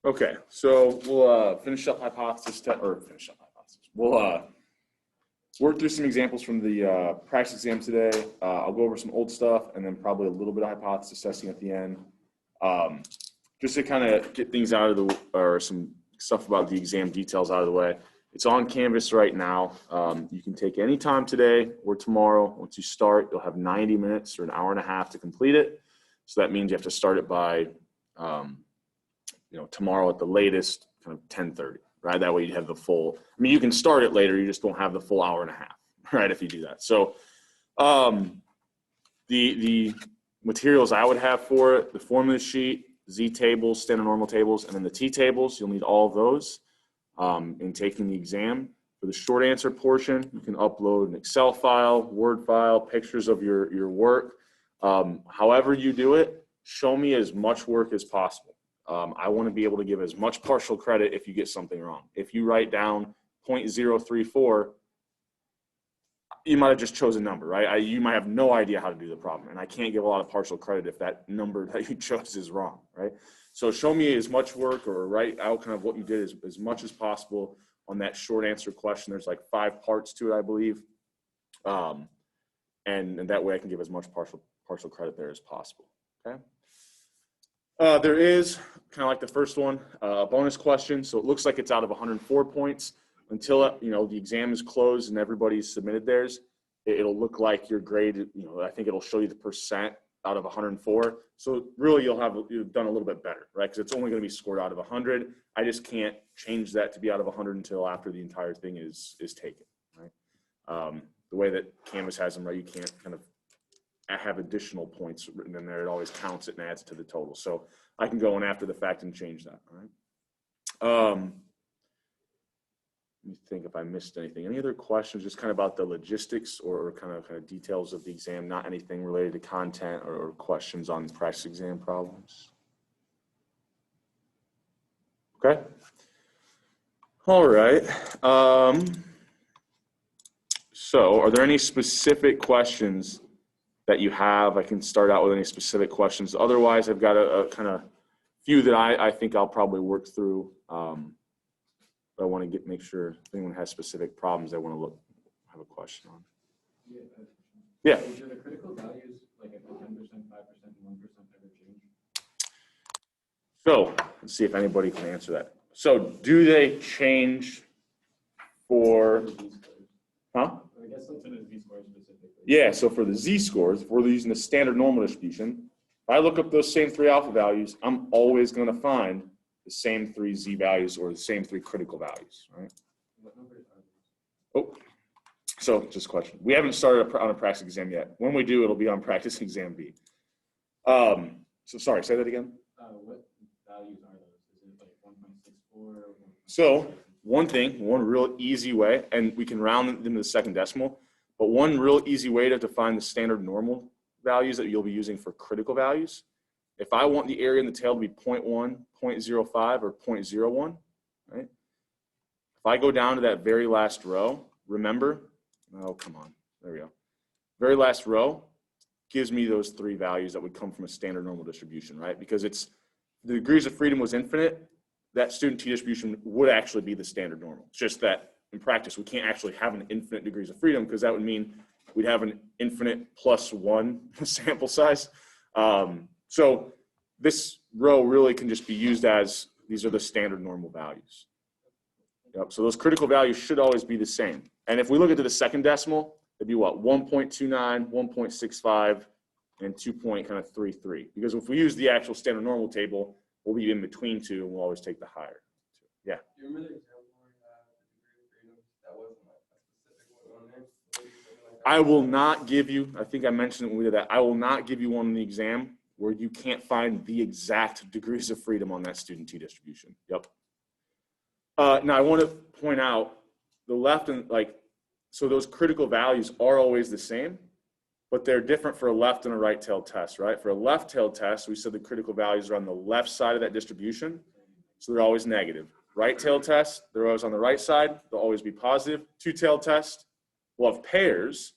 Okay, so we'll finish up hypothesis test, or finish up hypothesis. We'll work through some examples from the practice exam today. I'll go over some old stuff and then probably a little bit of hypothesis testing at the end. Just to kind of get things out of the, or some stuff about the exam details out of the way. It's on Canvas right now. You can take any time today or tomorrow. Once you start, you'll have 90 minutes or an hour and a half to complete it. So that means you have to start it by, tomorrow at the latest, kind of 10:30, right? That way you have the full, I mean, you can start it later, you just don't have the full hour and a half, right, if you do that. So the materials I would have for it, the formula sheet, Z tables, standard normal tables, and then the T tables, you'll need all of those in taking the exam. For the short answer portion, you can upload an Excel file, Word file, pictures of your work. However you do it, show me as much work as possible. I want to be able to give as much partial credit if you get something wrong. If you write down 0.034, you might have just chosen a number, right? You might have no idea how to do the problem, and I can't give a lot of partial credit if that number that you chose is wrong, right? So show me as much work or write out kind of what you did as much as possible on that short answer question. There's like 5 parts to it, I believe. And that way I can give as much partial credit there as possible, okay? There is, kind of like the first one, a bonus question. So it looks like it's out of 104 points. Until the exam is closed and everybody's submitted theirs, it'll look like your grade, I think it'll show you the percent out of 104. So really you've done a little bit better, right? Because it's only going to be scored out of 100. I just can't change that to be out of 100 until after the entire thing is taken, right? The way that Canvas has them, right, you can't kind of have additional points written in there. It always counts it and adds to the total. So I can go in after the fact and change that, all right? Let me think if I missed anything. Any other questions just kind of about the logistics or kind of details of the exam, not anything related to content or questions on practice exam problems? Okay. All right. So are there any specific questions that you have? I can start out with any specific questions. Otherwise, I've got a kind of few that I think I'll probably work through. But I want to make sure if anyone has specific problems I want to have a question on. Yeah. Do the critical values, like at the 10%, 5%, and 1% ever change? So let's see if anybody can answer that. So do they change for, huh? I guess that's for the Z-scores specifically. Yeah, so for the Z-scores, if we're using the standard normal distribution, if I look up those same 3 alpha values, I'm always going to find the same 3 Z values or the same 3 critical values, right? What numbers are these? Oh, so just a question. We haven't started on a practice exam yet. When we do, it'll be on practice exam B. So sorry, say that again. What values are those? Is it like 1.64? So one real easy way, and we can round them into the second decimal, but one real easy way to define the standard normal values that you'll be using for critical values. If I want the area in the tail to be 0.1, 0.05, or 0.01, right? If I go down to that very last row, remember, oh, come on, there we go. Very last row gives me those 3 values that would come from a standard normal distribution, right? Because the degrees of freedom was infinite, that student T distribution would actually be the standard normal. It's just that in practice, we can't actually have an infinite degrees of freedom because that would mean we'd have an infinite +1 sample size. So this row really can just be used as these are the standard normal values. Yep. So those critical values should always be the same. And if we look at the second decimal, it'd be what? 1.29, 1.65, and 2.33. Because if we use the actual standard normal table, we'll be in between 2, and we'll always take the higher. Yeah. Do you remember the example where you had the degree of freedom? That wasn't like a specific one on there? I will not give you, I think I mentioned it when we did that, I will not give you one in the exam where you can't find the exact degrees of freedom on that student T distribution. Yep. Now I want to point out the left and so those critical values are always the same, but they're different for a left and a right-tailed test, right? For a left-tailed test, we said the critical values are on the left side of that distribution, so they're always negative. Right-tailed test, they're always on the right side, they'll always be positive. Two-tailed test, we'll have pairs,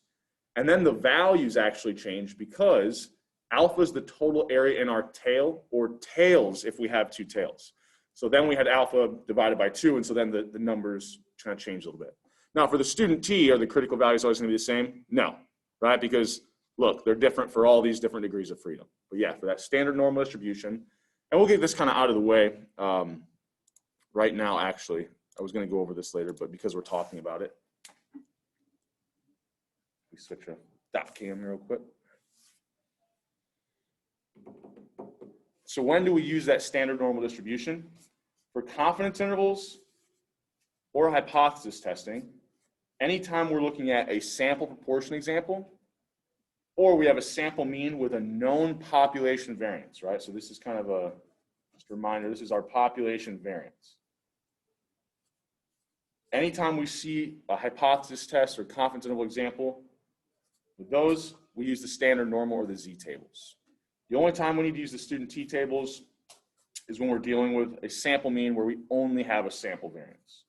and then the values actually change because alpha is the total area in our tail, or tails if we have 2 tails. So then we had alpha divided by 2, and so then the numbers kind of change a little bit. Now for the student t, are the critical values always going to be the same? No, right? Because look, they're different for all these different degrees of freedom. But yeah, for that standard normal distribution, and we'll get this kind of out of the way right now, actually. I was going to go over this later, but because we're talking about it, we switch a dot cam real quick. So when do we use that standard normal distribution? For confidence intervals or hypothesis testing, anytime we're looking at a sample proportion example, or we have a sample mean with a known population variance, right? So this is kind of just a reminder, this is our population variance. Anytime we see a hypothesis test or confidence interval example, with those, we use the standard normal or the z-tables. The only time we need to use the student t-tables is when we're dealing with a sample mean where we only have a sample variance.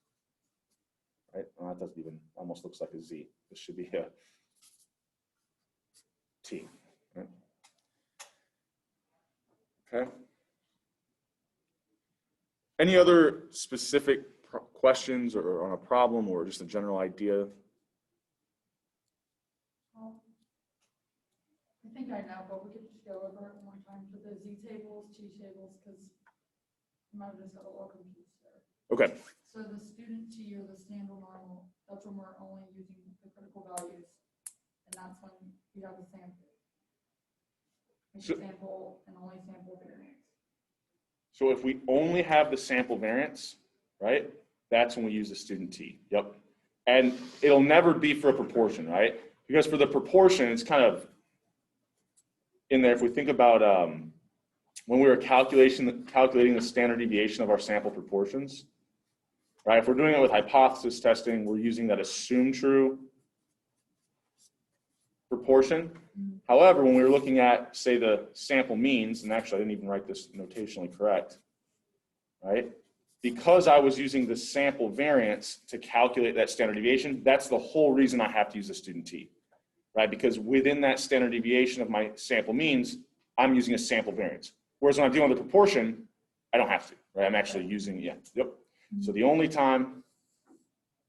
Right? Well, that doesn't even, almost looks like a z. This should be a t. Right? Okay. Any other specific questions or on a problem or just a general idea? I think I know, but we could just go over it one more time for the z-tables, t-tables, because you might have just got a little confused there. Okay. So the student t or the standard normal, that's when we're only using the critical values, and that's when you have a sample. Sample and only sample variance. So if we only have the sample variance, right, that's when we use the student t. Yep. And it'll never be for a proportion, right? Because for the proportion, it's kind of in there. If we think about when we were calculating the standard deviation of our sample proportions, right? If we're doing it with hypothesis testing, we're using that assumed true proportion. However, when we were looking at, say, the sample means, and actually I didn't even write this notationally correct, right? Because I was using the sample variance to calculate that standard deviation, that's the whole reason I have to use the student t, right? Because within that standard deviation of my sample means, I'm using a sample variance. Whereas when I'm dealing with a proportion, I don't have to, right? I'm actually using, yep. So the only time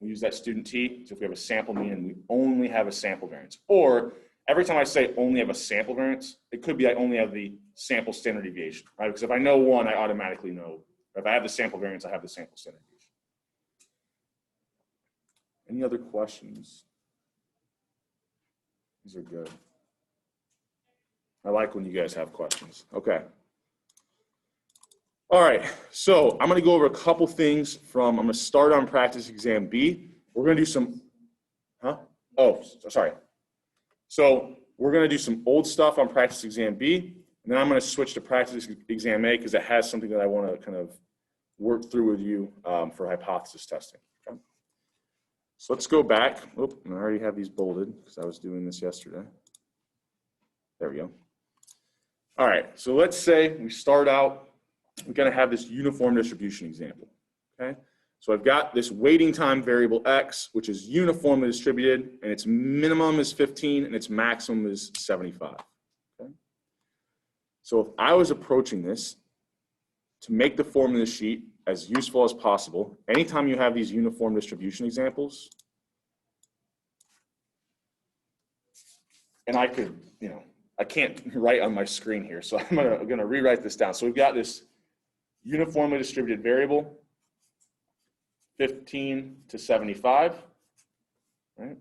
we use that student t is if we have a sample mean and we only have a sample variance. Or every time I say only have a sample variance, it could be I only have the sample standard deviation, right? Because if I know one, I automatically know. If I have the sample variance, I have the sample standard deviation. Any other questions? These are good. I like when you guys have questions. Okay. All right, so I'm gonna go over a couple things I'm gonna start on practice exam B. We're gonna do some, sorry. So we're gonna do some old stuff on practice exam B, and then I'm gonna switch to practice exam A because it has something that I wanna kind of work through with you for hypothesis testing. Okay? So let's go back. Oop, I already have these bolded because I was doing this yesterday. There we go. All right, so let's say we start out, we're going to have this uniform distribution example, okay? So I've got this waiting time variable x, which is uniformly distributed, and its minimum is 15, and its maximum is 75, okay? So if I was approaching this to make the formula sheet as useful as possible, anytime you have these uniform distribution examples, and I could, I can't write on my screen here, so I'm gonna rewrite this down. So we've got this uniformly distributed variable, 15 to 75, right?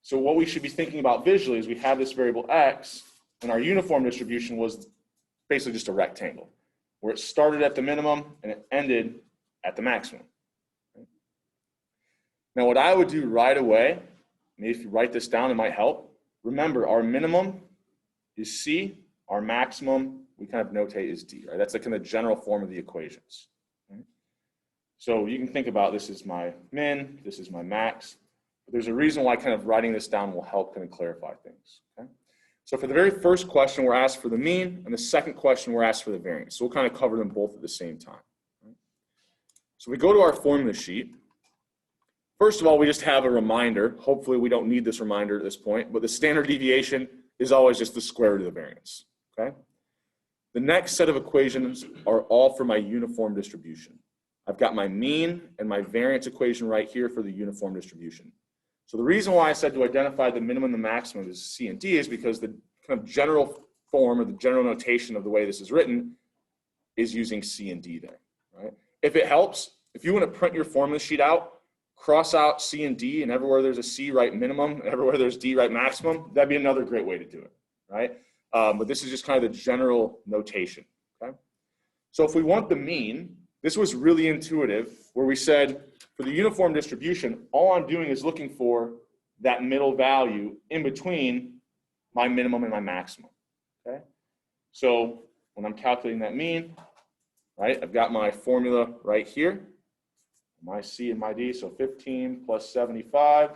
So what we should be thinking about visually is we have this variable x, and our uniform distribution was basically just a rectangle, where it started at the minimum and it ended at the maximum. Right? Now what I would do right away, maybe if you write this down, it might help. Remember, our minimum is c, our maximum we kind of notate as d, right? That's the kind of general form of the equations. Right? So you can think about this is my min, this is my max. But there's a reason why kind of writing this down will help kind of clarify things. Okay? So for the very first question, we're asked for the mean, and the second question, we're asked for the variance. So we'll kind of cover them both at the same time. Right? So we go to our formula sheet. First of all, we just have a reminder. Hopefully we don't need this reminder at this point, but the standard deviation is always just the square root of the variance. Okay? The next set of equations are all for my uniform distribution. I've got my mean and my variance equation right here for the uniform distribution. So the reason why I said to identify the minimum and the maximum as C and D is because the kind of general form or the general notation of the way this is written is using C and D there, right? If it helps, if you want to print your formula sheet out, cross out C and D, and everywhere there's a C, write minimum, and everywhere there's D, write maximum. That'd be another great way to do it, right? But this is just kind of the general notation, okay? So if we want the mean, this was really intuitive, where we said, for the uniform distribution, all I'm doing is looking for that middle value in between my minimum and my maximum, okay? So when I'm calculating that mean, right, I've got my formula right here, my C and my D, so 15 plus 75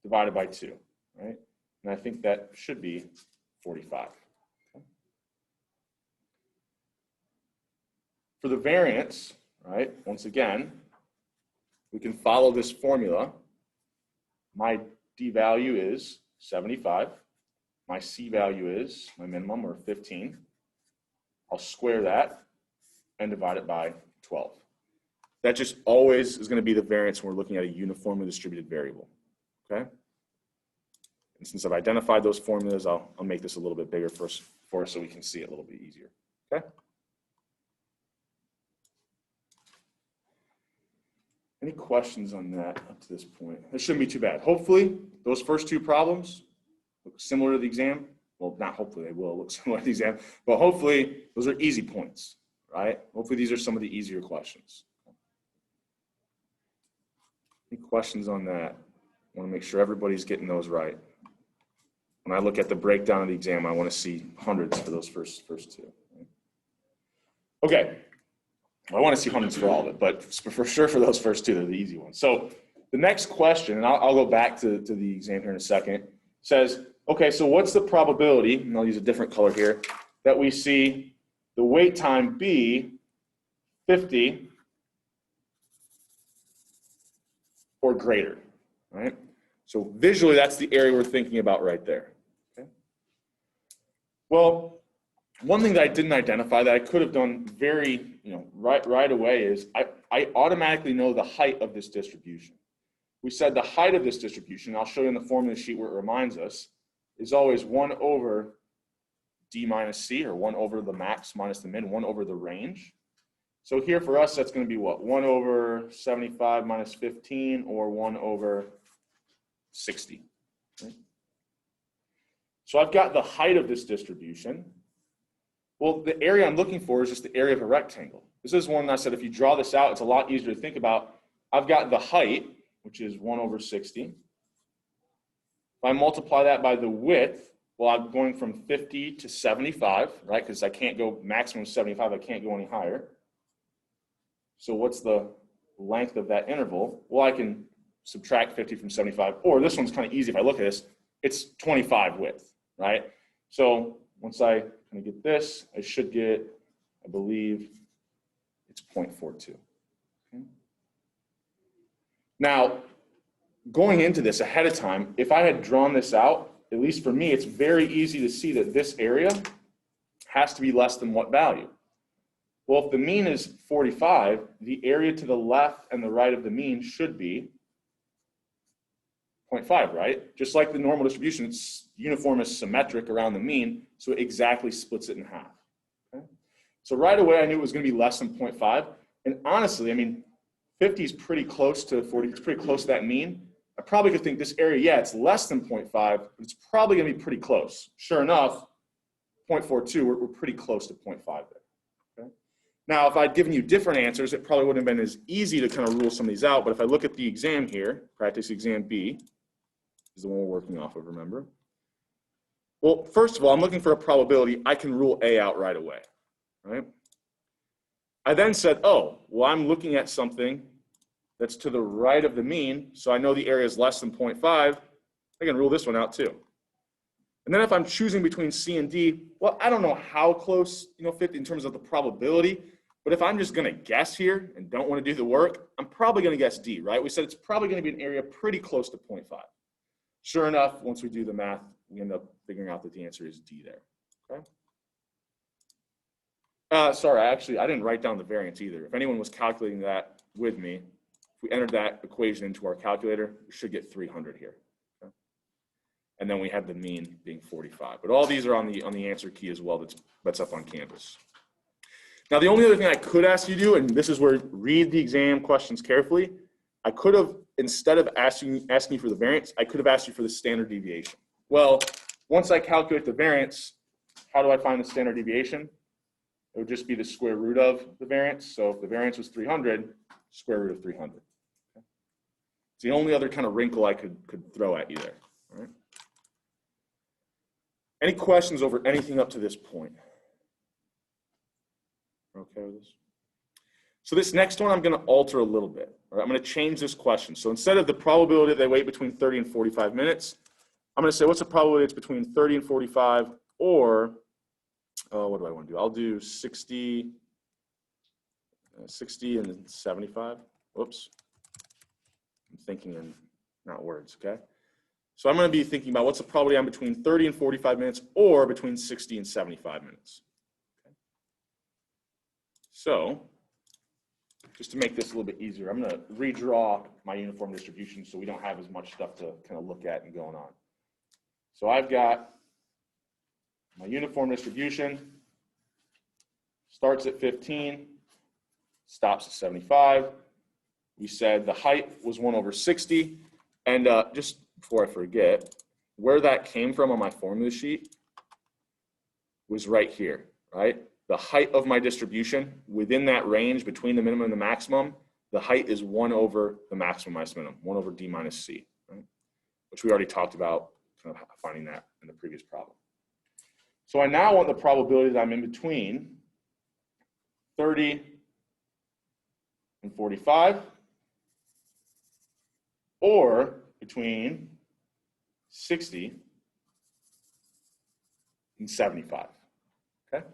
divided by 2, right? And I think that should be 45. Okay. For the variance, right, once again, we can follow this formula. My D value is 75. My C value is my minimum, or 15. I'll square that and divide it by 12. That just always is going to be the variance when we're looking at a uniformly distributed variable, okay? And since I've identified those formulas, I'll make this a little bit bigger for us so we can see it a little bit easier, okay? Any questions on that up to this point? It shouldn't be too bad. Hopefully, those first two problems look similar to the exam. Well, not hopefully, they will look similar to the exam, but hopefully those are easy points, right? Hopefully these are some of the easier questions. Any questions on that? I want to make sure everybody's getting those right. When I look at the breakdown of the exam, I want to see hundreds for those first two. Okay. I want to see hundreds for all of it, but for sure for those first two, they're the easy ones. So the next question, and I'll go back to the exam here in a second, says, okay, so what's the probability, and I'll use a different color here, that we see the wait time be 50 or greater, right? So visually, that's the area we're thinking about right there, okay? Well, one thing that I didn't identify that I could have done very, right away is I automatically know the height of this distribution. We said the height of this distribution, I'll show you in the formula sheet where it reminds us, is always 1 over D minus C, or 1 over the max minus the min, 1 over the range. So here for us, that's going to be what? 1 over 75 minus 15, or 1 over 60. Right? So I've got the height of this distribution. Well, the area I'm looking for is just the area of a rectangle. This is one I said if you draw this out, it's a lot easier to think about. I've got the height, which is 1 over 60. If I multiply that by the width, well, I'm going from 50 to 75, right? Because I can't go maximum 75, I can't go any higher. So what's the length of that interval? Well, I can subtract 50 from 75, or this one's kind of easy if I look at this, it's 25 width, right? So once I kind of get this, I should get, I believe, it's 0.42. Okay. Now, going into this ahead of time, if I had drawn this out, at least for me, it's very easy to see that this area has to be less than what value? Well, if the mean is 45, the area to the left and the right of the mean should be 0.5, right? Just like the normal distribution, it's uniform is symmetric around the mean, so it exactly splits it in half. Okay? So right away, I knew it was going to be less than 0.5. And honestly, I mean, 50 is pretty close to 40. It's pretty close to that mean. I probably could think this area, yeah, it's less than 0.5, but it's probably going to be pretty close. Sure enough, 0.42, we're pretty close to 0.5 there. Okay? Now, if I'd given you different answers, it probably wouldn't have been as easy to kind of rule some of these out. But if I look at the exam here, practice exam B, is the one we're working off of, remember? Well, first of all, I'm looking for a probability. I can rule A out right away, right? I then said, oh, well, I'm looking at something that's to the right of the mean, so I know the area is less than 0.5. I can rule this one out too. And then if I'm choosing between C and D, well, I don't know how close, fit in terms of the probability, but if I'm just going to guess here and don't want to do the work, I'm probably going to guess D, right? We said it's probably going to be an area pretty close to 0.5. Sure enough, once we do the math, we end up figuring out that the answer is D there, okay? Sorry, I didn't write down the variance either. If anyone was calculating that with me, if we entered that equation into our calculator, we should get 300 here. Okay? And then we had the mean being 45. But all these are on the answer key as well that's up on Canvas. Now, the only other thing I could ask you to do, and this is where read the exam questions carefully, I could have, instead of asking you for the variance, I could have asked you for the standard deviation. Well, once I calculate the variance, how do I find the standard deviation? It would just be the square root of the variance. So if the variance was 300, square root of 300. Okay. It's the only other kind of wrinkle I could throw at you there. All right. Any questions over anything up to this point? Okay with this? So this next one I'm going to alter a little bit. All right? I'm going to change this question. So instead of the probability that they wait between 30 and 45 minutes, I'm going to say what's the probability it's between 30 and 45, or what do I want to do? I'll do 60 and 75. Whoops. I'm thinking in not words, okay? So I'm going to be thinking about what's the probability I'm between 30 and 45 minutes or between 60 and 75 minutes. Okay. So just to make this a little bit easier, I'm going to redraw my uniform distribution so we don't have as much stuff to kind of look at and going on. So I've got my uniform distribution, starts at 15, stops at 75. We said the height was 1 over 60. And just before I forget, where that came from on my formula sheet was right here, right? The height of my distribution within that range between the minimum and the maximum, the height is 1 over the maximum minus minimum, 1 over D minus C, right? Which we already talked about kind of finding that in the previous problem. So I now want the probability that I'm in between 30 and 45, or between 60 and 75, okay?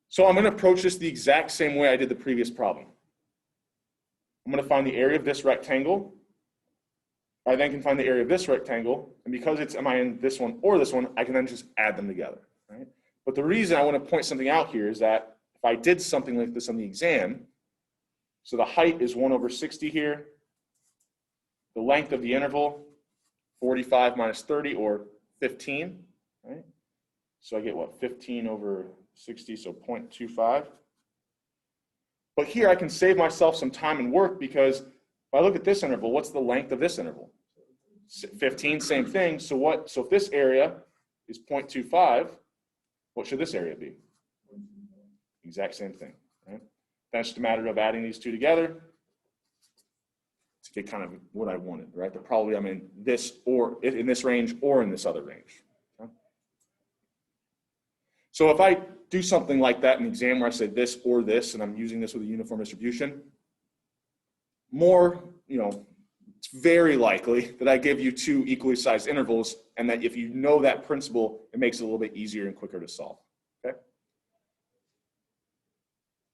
So I'm going to approach this the exact same way I did the previous problem. I'm going to find the area of this rectangle. I then can find the area of this rectangle, and because it's am I in this one or this one, I can then just add them together, right? But the reason I want to point something out here is that if I did something like this on the exam, so the height is 1 over 60 here, the length of the interval, 45 minus 30, or 15, right? So I get what, 15 over 60, so 0.25. But here I can save myself some time and work, because if I look at this interval, what's the length of this interval? 15, same thing. So if this area is 0.25, what should this area be? Exact same thing, right? That's just a matter of adding these two together to get kind of what I wanted, right? The probability I'm in this or in this range or in this other range. Okay? So if I do something like that in the exam where I say this or this, and I'm using this with a uniform distribution, it's very likely that I give you two equally sized intervals, and that if you know that principle, it makes it a little bit easier and quicker to solve. Okay?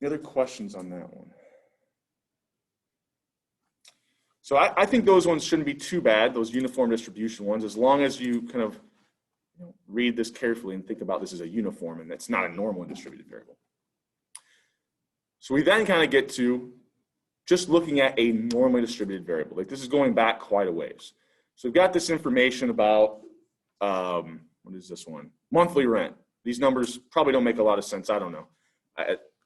Any other questions on that one? So I think those ones shouldn't be too bad, those uniform distribution ones, as long as you kind of read this carefully and think about this as a uniform and it's not a normal and distributed variable. So we then kind of get to just looking at a normally distributed variable. Like, this is going back quite a ways. So we've got this information about, what is this one? Monthly rent. These numbers probably don't make a lot of sense. I don't know.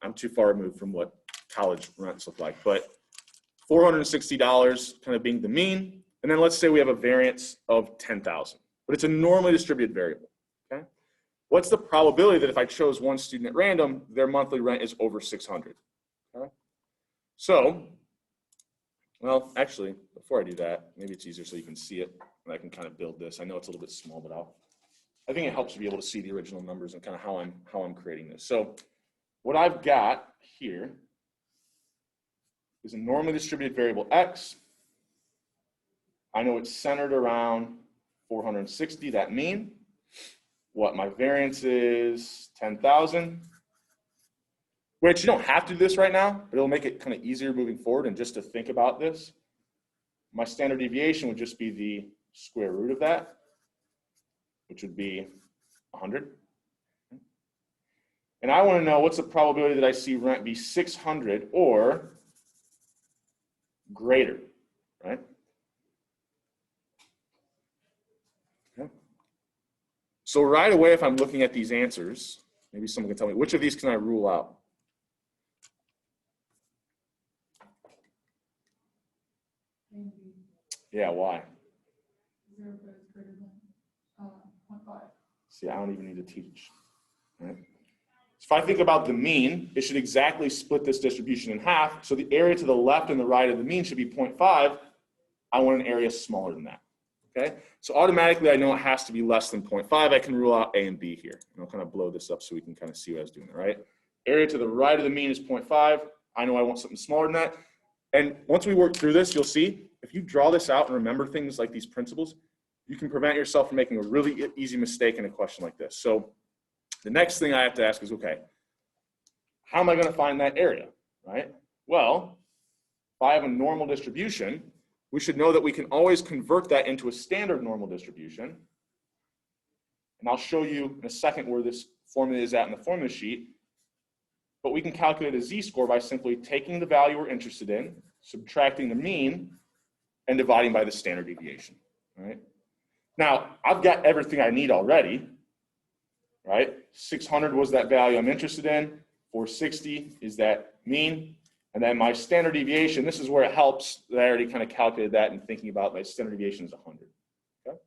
I'm too far removed from what college rents look like, but $460 kind of being the mean. And then let's say we have a variance of 10,000, but it's a normally distributed variable, okay? What's the probability that if I chose one student at random, their monthly rent is over 600, okay? So, well, actually, before I do that, maybe it's easier so you can see it, and I can kind of build this. I know it's a little bit small, but I think it helps to be able to see the original numbers and kind of how I'm creating this. So what I've got here is a normally distributed variable x. I know it's centered around 460, that mean. What my variance is 10,000, which you don't have to do this right now, but it'll make it kind of easier moving forward. And just to think about this, my standard deviation would just be the square root of that, which would be 100. And I want to know what's the probability that I see rent be 600 or greater, right? Okay. So right away, if I'm looking at these answers, maybe someone can tell me, which of these can I rule out? A and B, Yeah, why? 0 is greater than 0.5. See, I don't even need to teach, right? So if I think about the mean, it should exactly split this distribution in half. So the area to the left and the right of the mean should be 0.5. I want an area smaller than that, okay? So automatically, I know it has to be less than 0.5. I can rule out A and B here. And I'll kind of blow this up so we can kind of see what I was doing there, right? Area to the right of the mean is 0.5. I know I want something smaller than that. And once we work through this, you'll see, if you draw this out and remember things like these principles, you can prevent yourself from making a really easy mistake in a question like this. So the next thing I have to ask is, okay, how am I going to find that area, right? Well, if I have a normal distribution, we should know that we can always convert that into a standard normal distribution. And I'll show you in a second where this formula is at in the formula sheet. But we can calculate a z-score by simply taking the value we're interested in, subtracting the mean, and dividing by the standard deviation, right? Now, I've got everything I need already, right? 600 was that value I'm interested in. 460 is that mean. And then my standard deviation, this is where it helps that I already kind of calculated that and thinking about my standard deviation is 100, okay?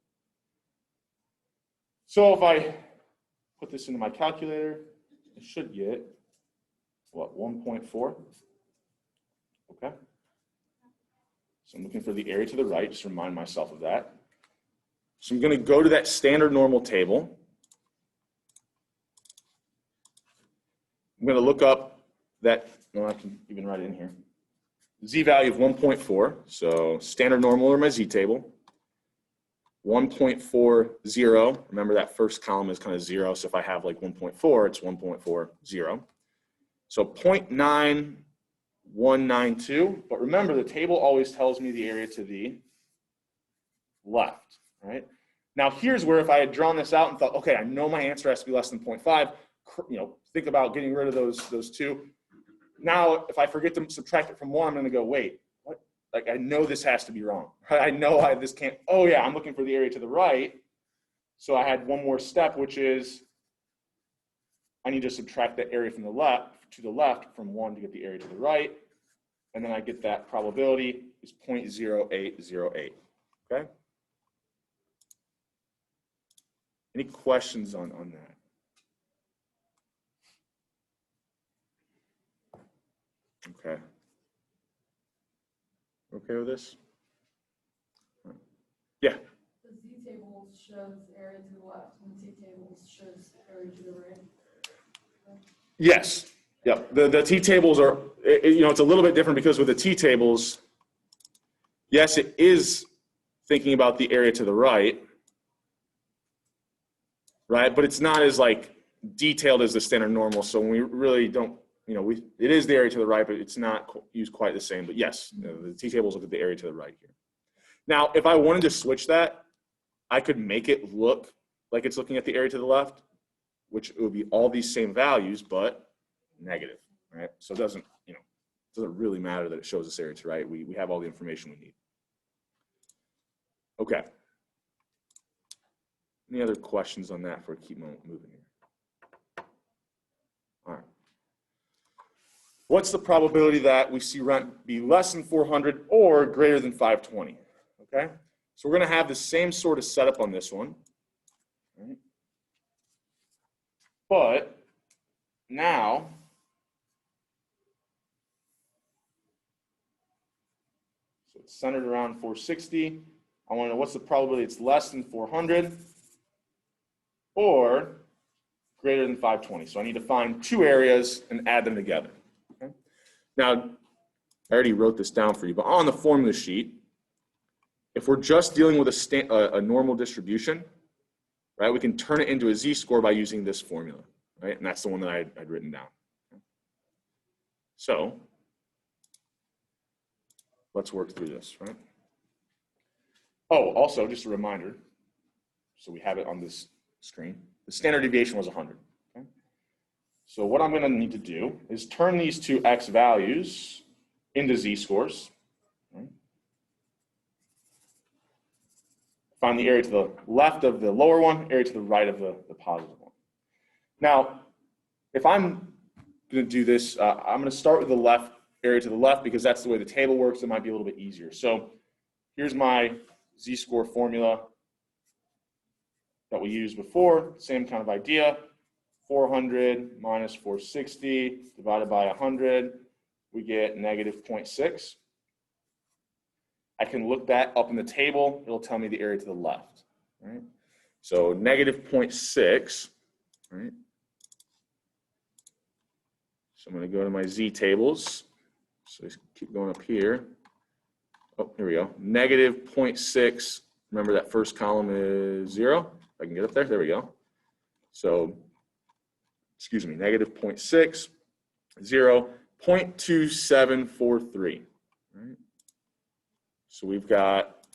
So if I put this into my calculator, I should get, what, 1.4? Okay. So I'm looking for the area to the right, just remind myself of that. So I'm going to go to that standard normal table. I'm going to look up that, well, I can even write it in here. Z-value of 1.4, so standard normal or my Z-table. 1.40, remember that first column is kind of 0, so if I have like 1.4, it's 1.40. So 0.9192, but remember the table always tells me the area to the left, right? Now here's where if I had drawn this out and thought, okay, I know my answer has to be less than 0.5, think about getting rid of those two. Now, if I forget to subtract it from 1, I'm going to go, wait, what? Like, I know this has to be wrong. I know this can't, oh yeah, I'm looking for the area to the right. So I had one more step, which is I need to subtract the area from the left to the left from 1 to get the area to the right. And then I get that probability is 0.0808, okay? Any questions on that? Okay. Okay with this? Yeah. The Z table shows area to the left, and the T table shows area to the right. Yes. Yep. The T tables are, it's a little bit different because with the T tables, yes, it is thinking about the area to the right, right? But it's not as like detailed as the standard normal. So we really don't, it is the area to the right, but it's not used quite the same. But yes, the T tables look at the area to the right here. Now, if I wanted to switch that, I could make it look like it's looking at the area to the left, which it would be all these same values, but negative, right? So it doesn't really matter that it shows us area to the right. We have all the information we need. Okay. Any other questions on that before I keep moving here? All right. What's the probability that we see rent be less than 400 or greater than 520? Okay. So we're going to have the same sort of setup on this one. Right? But now, so it's centered around 460. I want to know what's the probability it's less than 400 or greater than 520. So I need to find two areas and add them together. Okay? Now, I already wrote this down for you, but on the formula sheet, if we're just dealing with a normal distribution, right, we can turn it into a z-score by using this formula, right? And that's the one that I'd written down. So let's work through this, right? Oh, also, just a reminder, so we have it on this screen, the standard deviation was 100. Okay? So what I'm going to need to do is turn these two x values into z-scores. Right? Find the area to the left of the lower one, area to the right of the positive one. Now, if I'm going to do this, I'm going to start with the left area to the left because that's the way the table works. It might be a little bit easier. So here's my z-score formula that we used before. Same kind of idea. 400 minus 460 divided by 100, we get negative 0.6. I can look that up in the table. It'll tell me the area to the left. Right? So negative 0.6. Right? So I'm going to go to my z tables. So just keep going up here. Oh, here we go. Negative 0.6. Remember that first column is 0. If I can get up there. There we go. So, excuse me, negative 0.6, 0, 0.2743. Right? So we've got,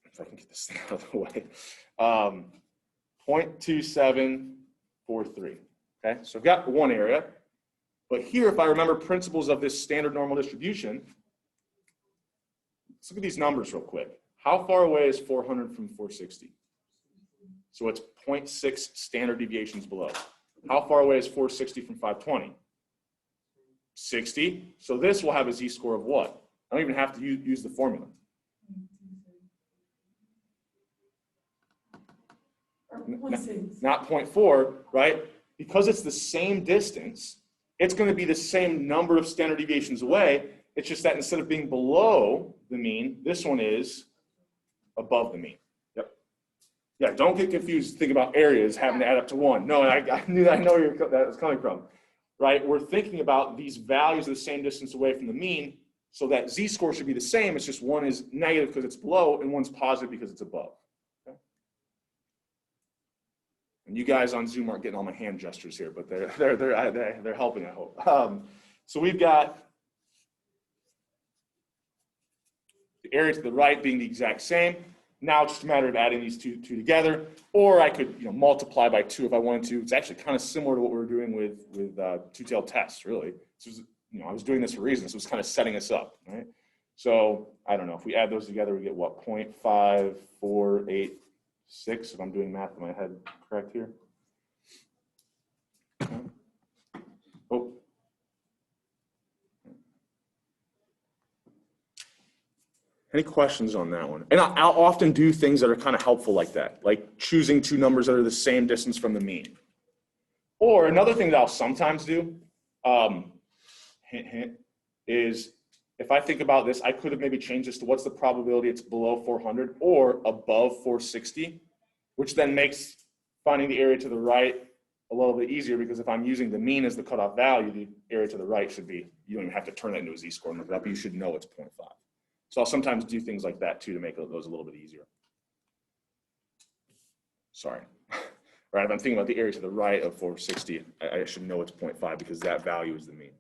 if I can get this thing out of the way, 0.2743. Okay, so I've got one area. But here, if I remember principles of this standard normal distribution, let's look at these numbers real quick. How far away is 400 from 460? So it's 0.6 standard deviations below. How far away is 460 from 520? 60. So this will have a z-score of what? I don't even have to use the formula. Not 0.4, right? Because it's the same distance, it's going to be the same number of standard deviations away. It's just that instead of being below the mean, this one is above the mean. Yep. Yeah, don't get confused. Think about areas having to add up to 1. No, I know where that was coming from. Right? We're thinking about these values of the same distance away from the mean, so that z-score should be the same. It's just one is negative because it's below and one's positive because it's above. Okay? And you guys on Zoom aren't getting all my hand gestures here, but they're helping, I hope. So we've got the area to the right being the exact same. Now it's just a matter of adding these two together, or I could multiply by 2 if I wanted to. It's actually kind of similar to what we were doing with two-tailed tests, really. So I was doing this for a reason, so it was kind of setting us up, right? So I don't know, if we add those together, we get what, 0.5486, if I'm doing math in my head correct here. Oh. Any questions on that one? And I'll often do things that are kind of helpful like that, like choosing two numbers that are the same distance from the mean. Or another thing that I'll sometimes do, hint, hint, is if I think about this, I could have maybe changed this to what's the probability it's below 400 or above 460, which then makes finding the area to the right a little bit easier, because if I'm using the mean as the cutoff value, the area to the right should be, you don't even have to turn that into a z-score and look it up, but you should know it's 0.5. So I'll sometimes do things like that too to make those a little bit easier. Sorry. Right, if I'm thinking about the area to the right of 460, I should know it's 0.5 because that value is the mean.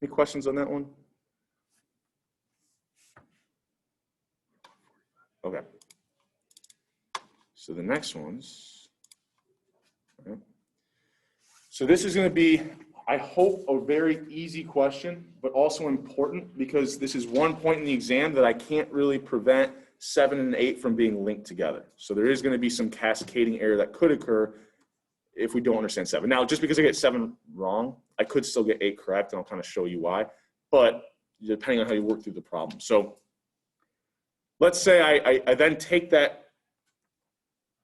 Any questions on that one? Okay. So the next one's, right. So this is going to be, I hope, a very easy question, but also important because this is one point in the exam that I can't really prevent 7 and 8 from being linked together. So there is going to be some cascading error that could occur if we don't understand 7. Now, just because I get 7 wrong, I could still get 8 correct, and I'll kind of show you why, but depending on how you work through the problem. So let's say I then take that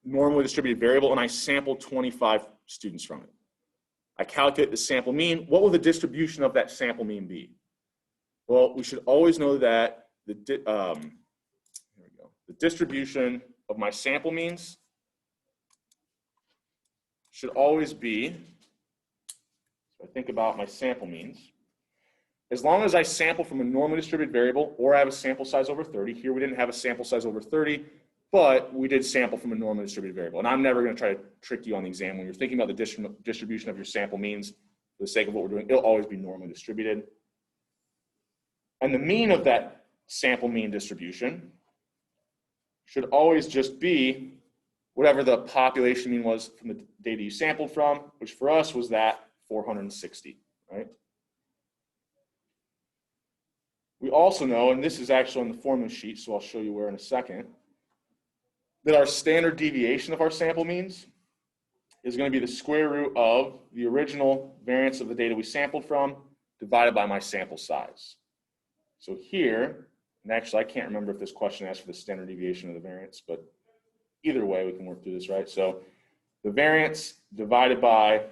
normally distributed variable and I sample 25 students from it. I calculate the sample mean. What will the distribution of that sample mean be? Well, we should always know that the distribution of my sample means should always be, so I think about my sample means, as long as I sample from a normally distributed variable or I have a sample size over 30. Here we didn't have a sample size over 30, but we did sample from a normally distributed variable. And I'm never going to try to trick you on the exam. When you're thinking about the distribution of your sample means, for the sake of what we're doing, it'll always be normally distributed. And the mean of that sample mean distribution should always just be whatever the population mean was from the data you sampled from, which for us was that 460, right? We also know, and this is actually on the formula sheet, so I'll show you where in a second, that our standard deviation of our sample means is going to be the square root of the original variance of the data we sampled from divided by my sample size. So here, and actually I can't remember if this question asked for the standard deviation of the variance, but either way we can work through this, right? So the variance divided by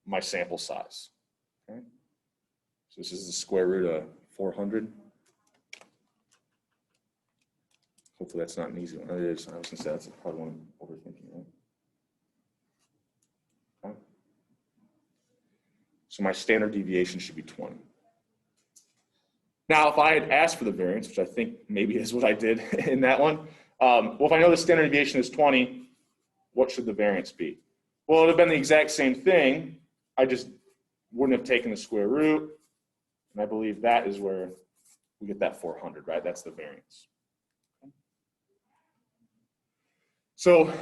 my sample size, okay? So this is the square root of 400. Hopefully that's not an easy one. It is. I was going to say that's probably one I'm overthinking, right? Okay. So my standard deviation should be 20. Now, if I had asked for the variance, which I think maybe is what I did in that one, well, if I know the standard deviation is 20, what should the variance be? Well, it would have been the exact same thing. I just wouldn't have taken the square root. And I believe that is where we get that 400, right? That's the variance. So,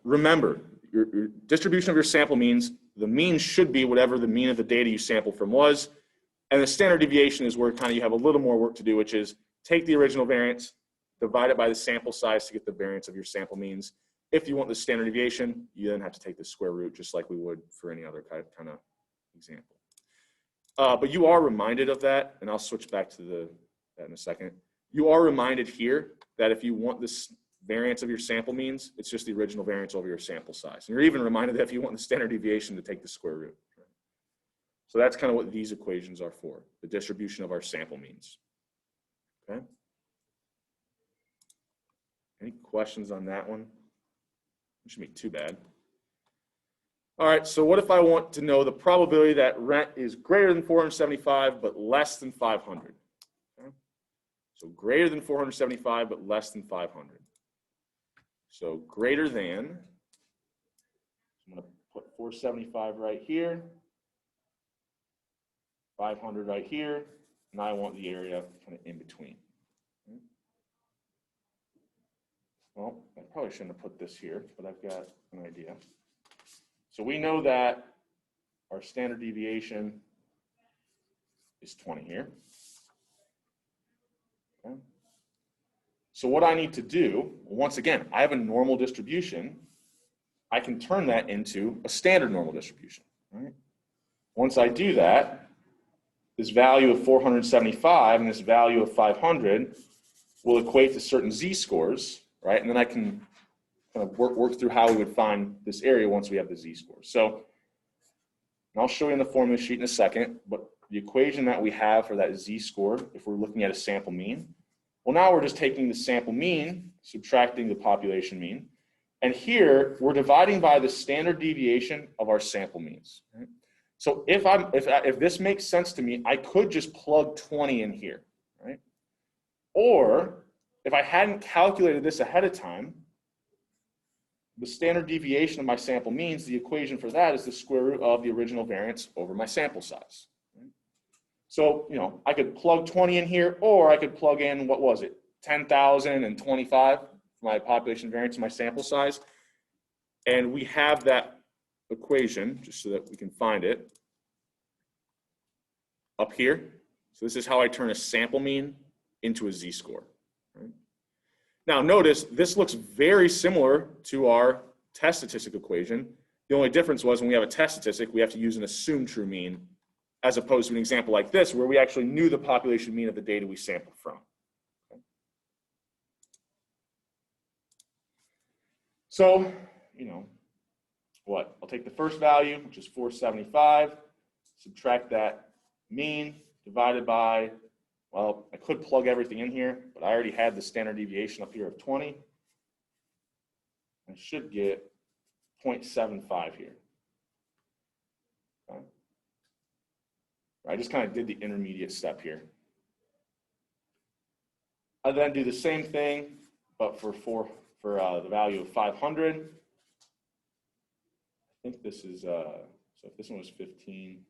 remember, your distribution of your sample means, the mean should be whatever the mean of the data you sampled from was. And the standard deviation is where kind of you have a little more work to do, which is take the original variance, divide it by the sample size to get the variance of your sample means. If you want the standard deviation, you then have to take the square root, just like we would for any other kind of example. But you are reminded of that, and I'll switch back to that in a second. You are reminded here that if you want this variance of your sample means, it's just the original variance over your sample size. And you're even reminded that if you want the standard deviation, to take the square root. So that's kind of what these equations are for, the distribution of our sample means. Okay? Any questions on that one? It shouldn't be too bad. All right, so what if I want to know the probability that rent is greater than 475 but less than 500? Okay? So greater than 475 but less than 500. So greater than, I'm going to put 475 right here, 500 right here, and I want the area kind of in between. Okay. Well, I probably shouldn't have put this here, but I've got an idea. So we know that our standard deviation is 20 here. Okay. So what I need to do, once again, I have a normal distribution. I can turn that into a standard normal distribution. Right? Once I do that, this value of 475 and this value of 500 will equate to certain z-scores, right? And then I can kind of work through how we would find this area once we have the z-scores. So and I'll show you in the formula sheet in a second, but the equation that we have for that z-score, if we're looking at a sample mean, well, now we're just taking the sample mean, subtracting the population mean, and here we're dividing by the standard deviation of our sample means. Right? So if this makes sense to me, I could just plug 20 in here, right? Or if I hadn't calculated this ahead of time, the standard deviation of my sample means, the equation for that is the square root of the original variance over my sample size. Right? So, I could plug 20 in here, or I could plug in, what was it, 10,025 for my population variance and my sample size. And we have that equation, just so that we can find it, up here. So this is how I turn a sample mean into a z-score. Right? Now notice, this looks very similar to our test statistic equation. The only difference was when we have a test statistic, we have to use an assumed true mean, as opposed to an example like this, where we actually knew the population mean of the data we sampled from. Okay? So, what? I'll take the first value, which is 475, subtract that mean, divided by, well, I could plug everything in here, but I already had the standard deviation up here of 20. I should get 0.75 here. Okay. I just kind of did the intermediate step here. I then do the same thing, but for the value of 500. I think this is, so if this one was 15,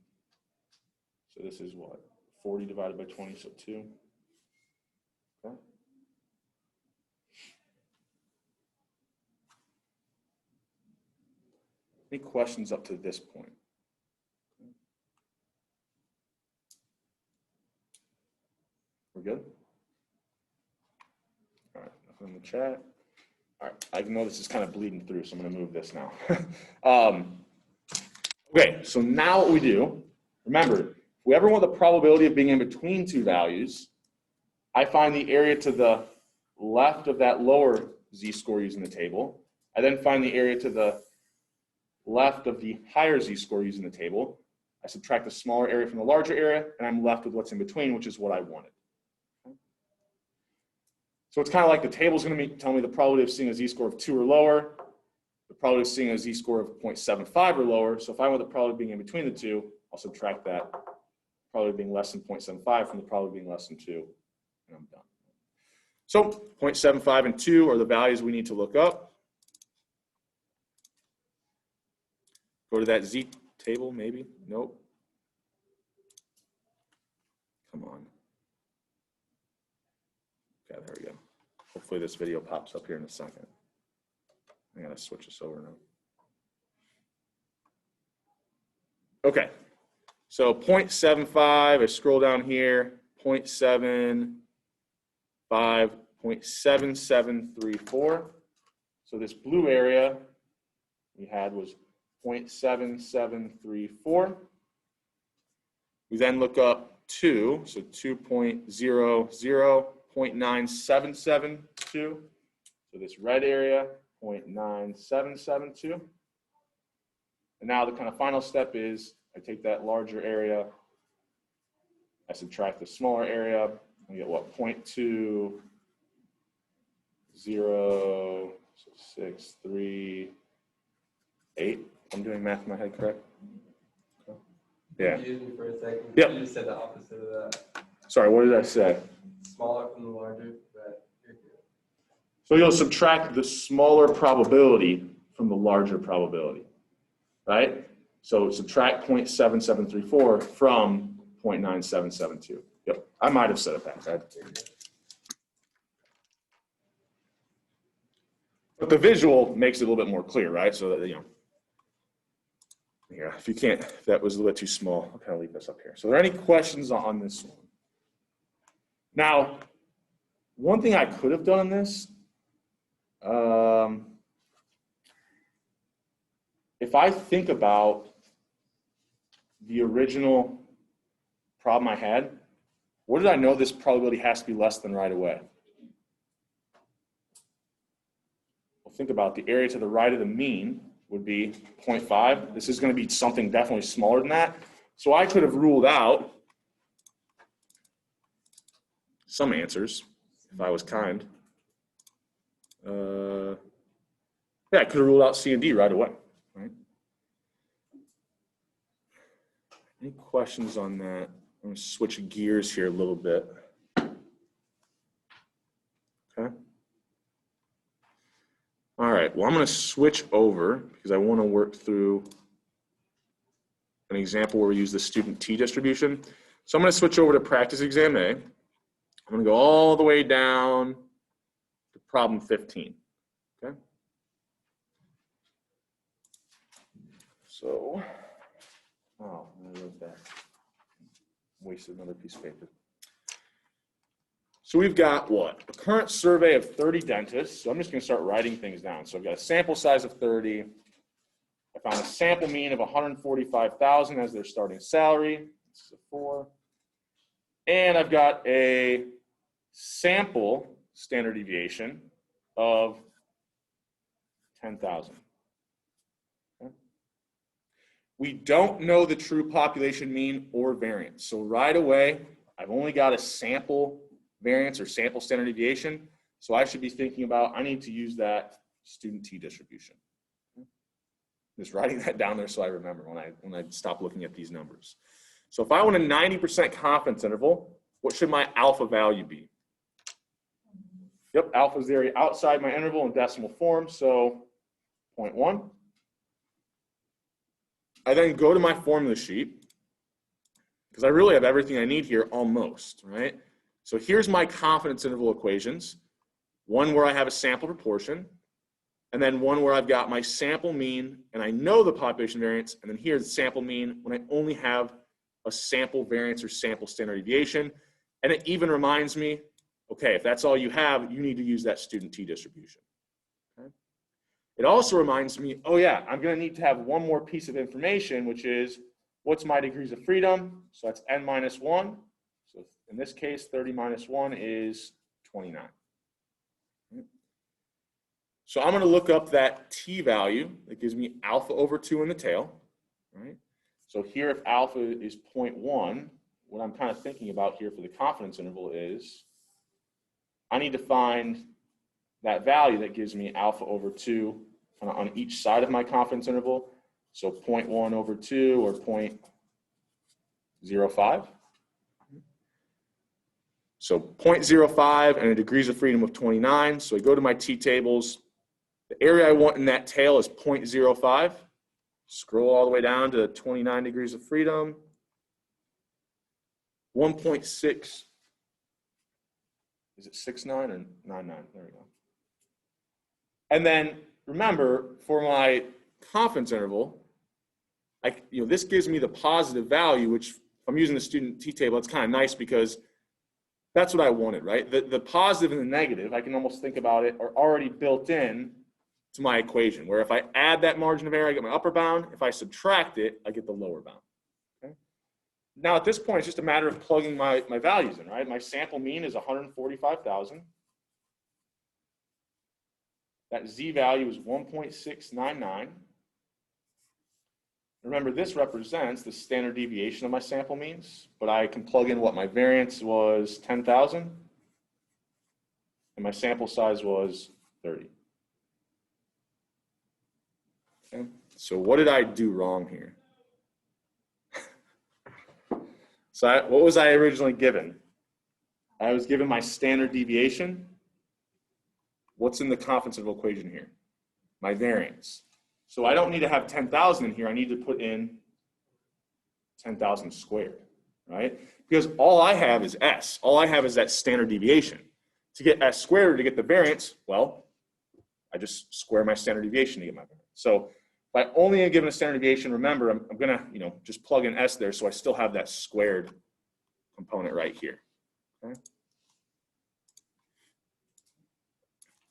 so this is what? 40 divided by 20, so 2. Okay. Any questions up to this point? We're good? All right, nothing in the chat. All right, I know this is kind of bleeding through, so I'm going to move this now. Okay, so now what we do, remember, if we ever want the probability of being in between two values, I find the area to the left of that lower z-score using the table. I then find the area to the left of the higher z-score using the table. I subtract the smaller area from the larger area, and I'm left with what's in between, which is what I wanted. So it's kind of like the table's going to tell me the probability of seeing a z-score of 2 or lower, the probability of seeing a z-score of 0.75 or lower. So if I want the probability of being in between the two, I'll subtract that probability being less than 0.75 from the probability being less than 2, and I'm done. So 0.75 and 2 are the values we need to look up. Go to that z table, maybe? Nope. Come on. Okay, there we go. Hopefully this video pops up here in a second. I gotta switch this over now. Okay, so 0.75, I scroll down here, 0.75, 0.7734. So this blue area we had was 0.7734. We then look up 2, so 2.00, 0.9772. So this red area, 0.9772. And now the kind of final step is I take that larger area, I subtract the smaller area, I get what, 0.2063. I'm doing math in my head, correct? Yeah. Confused me for a second. Yep. You just said the opposite of that. Sorry, what did I say? Smaller from the larger, but you're good. So you'll subtract the smaller probability from the larger probability, right? So subtract 0.7734 from 0.9772. Yep, I might have said it back. But the visual makes it a little bit more clear, right? So that, yeah, if you can't, if that was a little bit too small, I'll kind of leave this up here. So are there any questions on this one? Now, one thing I could have done in this, if I think about the original problem I had, what did I know this probability has to be less than right away? Well, think about the area to the right of the mean would be 0.5. This is going to be something definitely smaller than that. So I could have ruled out some answers if I was kind. Yeah, I could have ruled out C and D right away. Right? Any questions on that? I'm going to switch gears here a little bit. Okay. All right, well, I'm going to switch over because I want to work through an example where we use the student T distribution. So I'm going to switch over to practice exam A. I'm going to go all the way down to problem 15. Okay. So, oh, I wrote that. Wasted another piece of paper. So we've got what? A current survey of 30 dentists. So I'm just going to start writing things down. So I've got a sample size of 30. I found a sample mean of 145,000 as their starting salary. This is a 4. And I've got a sample standard deviation of 10,000. Okay. We don't know the true population mean or variance. So right away, I've only got a sample variance or sample standard deviation. So I should be thinking about, I need to use that student T distribution. Just writing that down there so I remember when I stop looking at these numbers. So if I want a 90% confidence interval, what should my alpha value be? Yep, alpha is the area outside my interval in decimal form, so 0.1. I then go to my formula sheet because I really have everything I need here almost, right? So here's my confidence interval equations. One where I have a sample proportion, and then one where I've got my sample mean and I know the population variance, and then here's the sample mean when I only have a sample variance or sample standard deviation. And it even reminds me, okay, if that's all you have, you need to use that student t-distribution. Okay? It also reminds me, oh yeah, I'm going to need to have one more piece of information, which is what's my degrees of freedom? So that's n minus 1. So in this case, 30 minus 1 is 29. So I'm going to look up that t-value that gives me alpha over 2 in the tail. Right? So here, if alpha is 0.1, what I'm kind of thinking about here for the confidence interval is I need to find that value that gives me alpha over 2 kind of on each side of my confidence interval. So 0.1 over 2 or 0.05. So 0.05 and a degrees of freedom of 29. So I go to my t-tables. The area I want in that tail is 0.05. Scroll all the way down to 29 degrees of freedom. 1.6. Is it 69 or 99? There we go. And then remember, for my confidence interval, this gives me the positive value, which if I'm using the student t-table, it's kind of nice because that's what I wanted, right? The positive and the negative, I can almost think about it, are already built in to my equation, where if I add that margin of error, I get my upper bound. If I subtract it, I get the lower bound. Okay? Now at this point, it's just a matter of plugging my values in, right? My sample mean is 145,000. That z value is 1.699. Remember, this represents the standard deviation of my sample means, but I can plug in what my variance was 10,000, and my sample size was 30. Okay. So what did I do wrong here? What was I originally given? I was given my standard deviation. What's in the confidence interval equation here? My variance. So I don't need to have 10,000 in here. I need to put in 10,000 squared, right? Because all I have is S. All I have is that standard deviation. To get S squared or to get the variance, well, I just square my standard deviation to get my variance. So if I only am given a standard deviation, remember, I'm going to just plug in S there so I still have that squared component right here. Okay?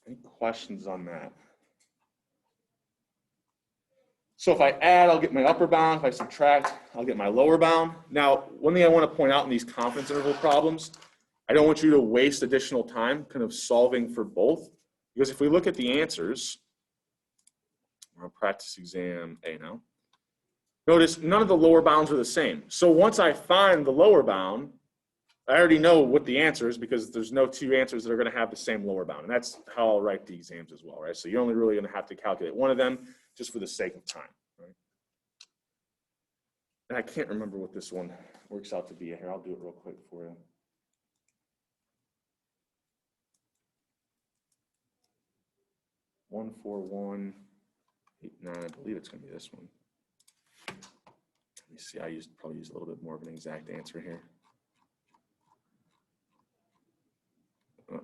Any questions on that? So if I add, I'll get my upper bound. If I subtract, I'll get my lower bound. Now, one thing I want to point out in these confidence interval problems, I don't want you to waste additional time kind of solving for both. Because if we look at the answers, we're on practice exam A now. Notice none of the lower bounds are the same. So once I find the lower bound, I already know what the answer is because there's no two answers that are going to have the same lower bound. And that's how I'll write the exams as well, right? So you're only really going to have to calculate one of them just for the sake of time, right? And I can't remember what this one works out to be here. I'll do it real quick for you. One, 4, 1, 8, 9. I believe it's going to be this one. Let me see. I probably use a little bit more of an exact answer here.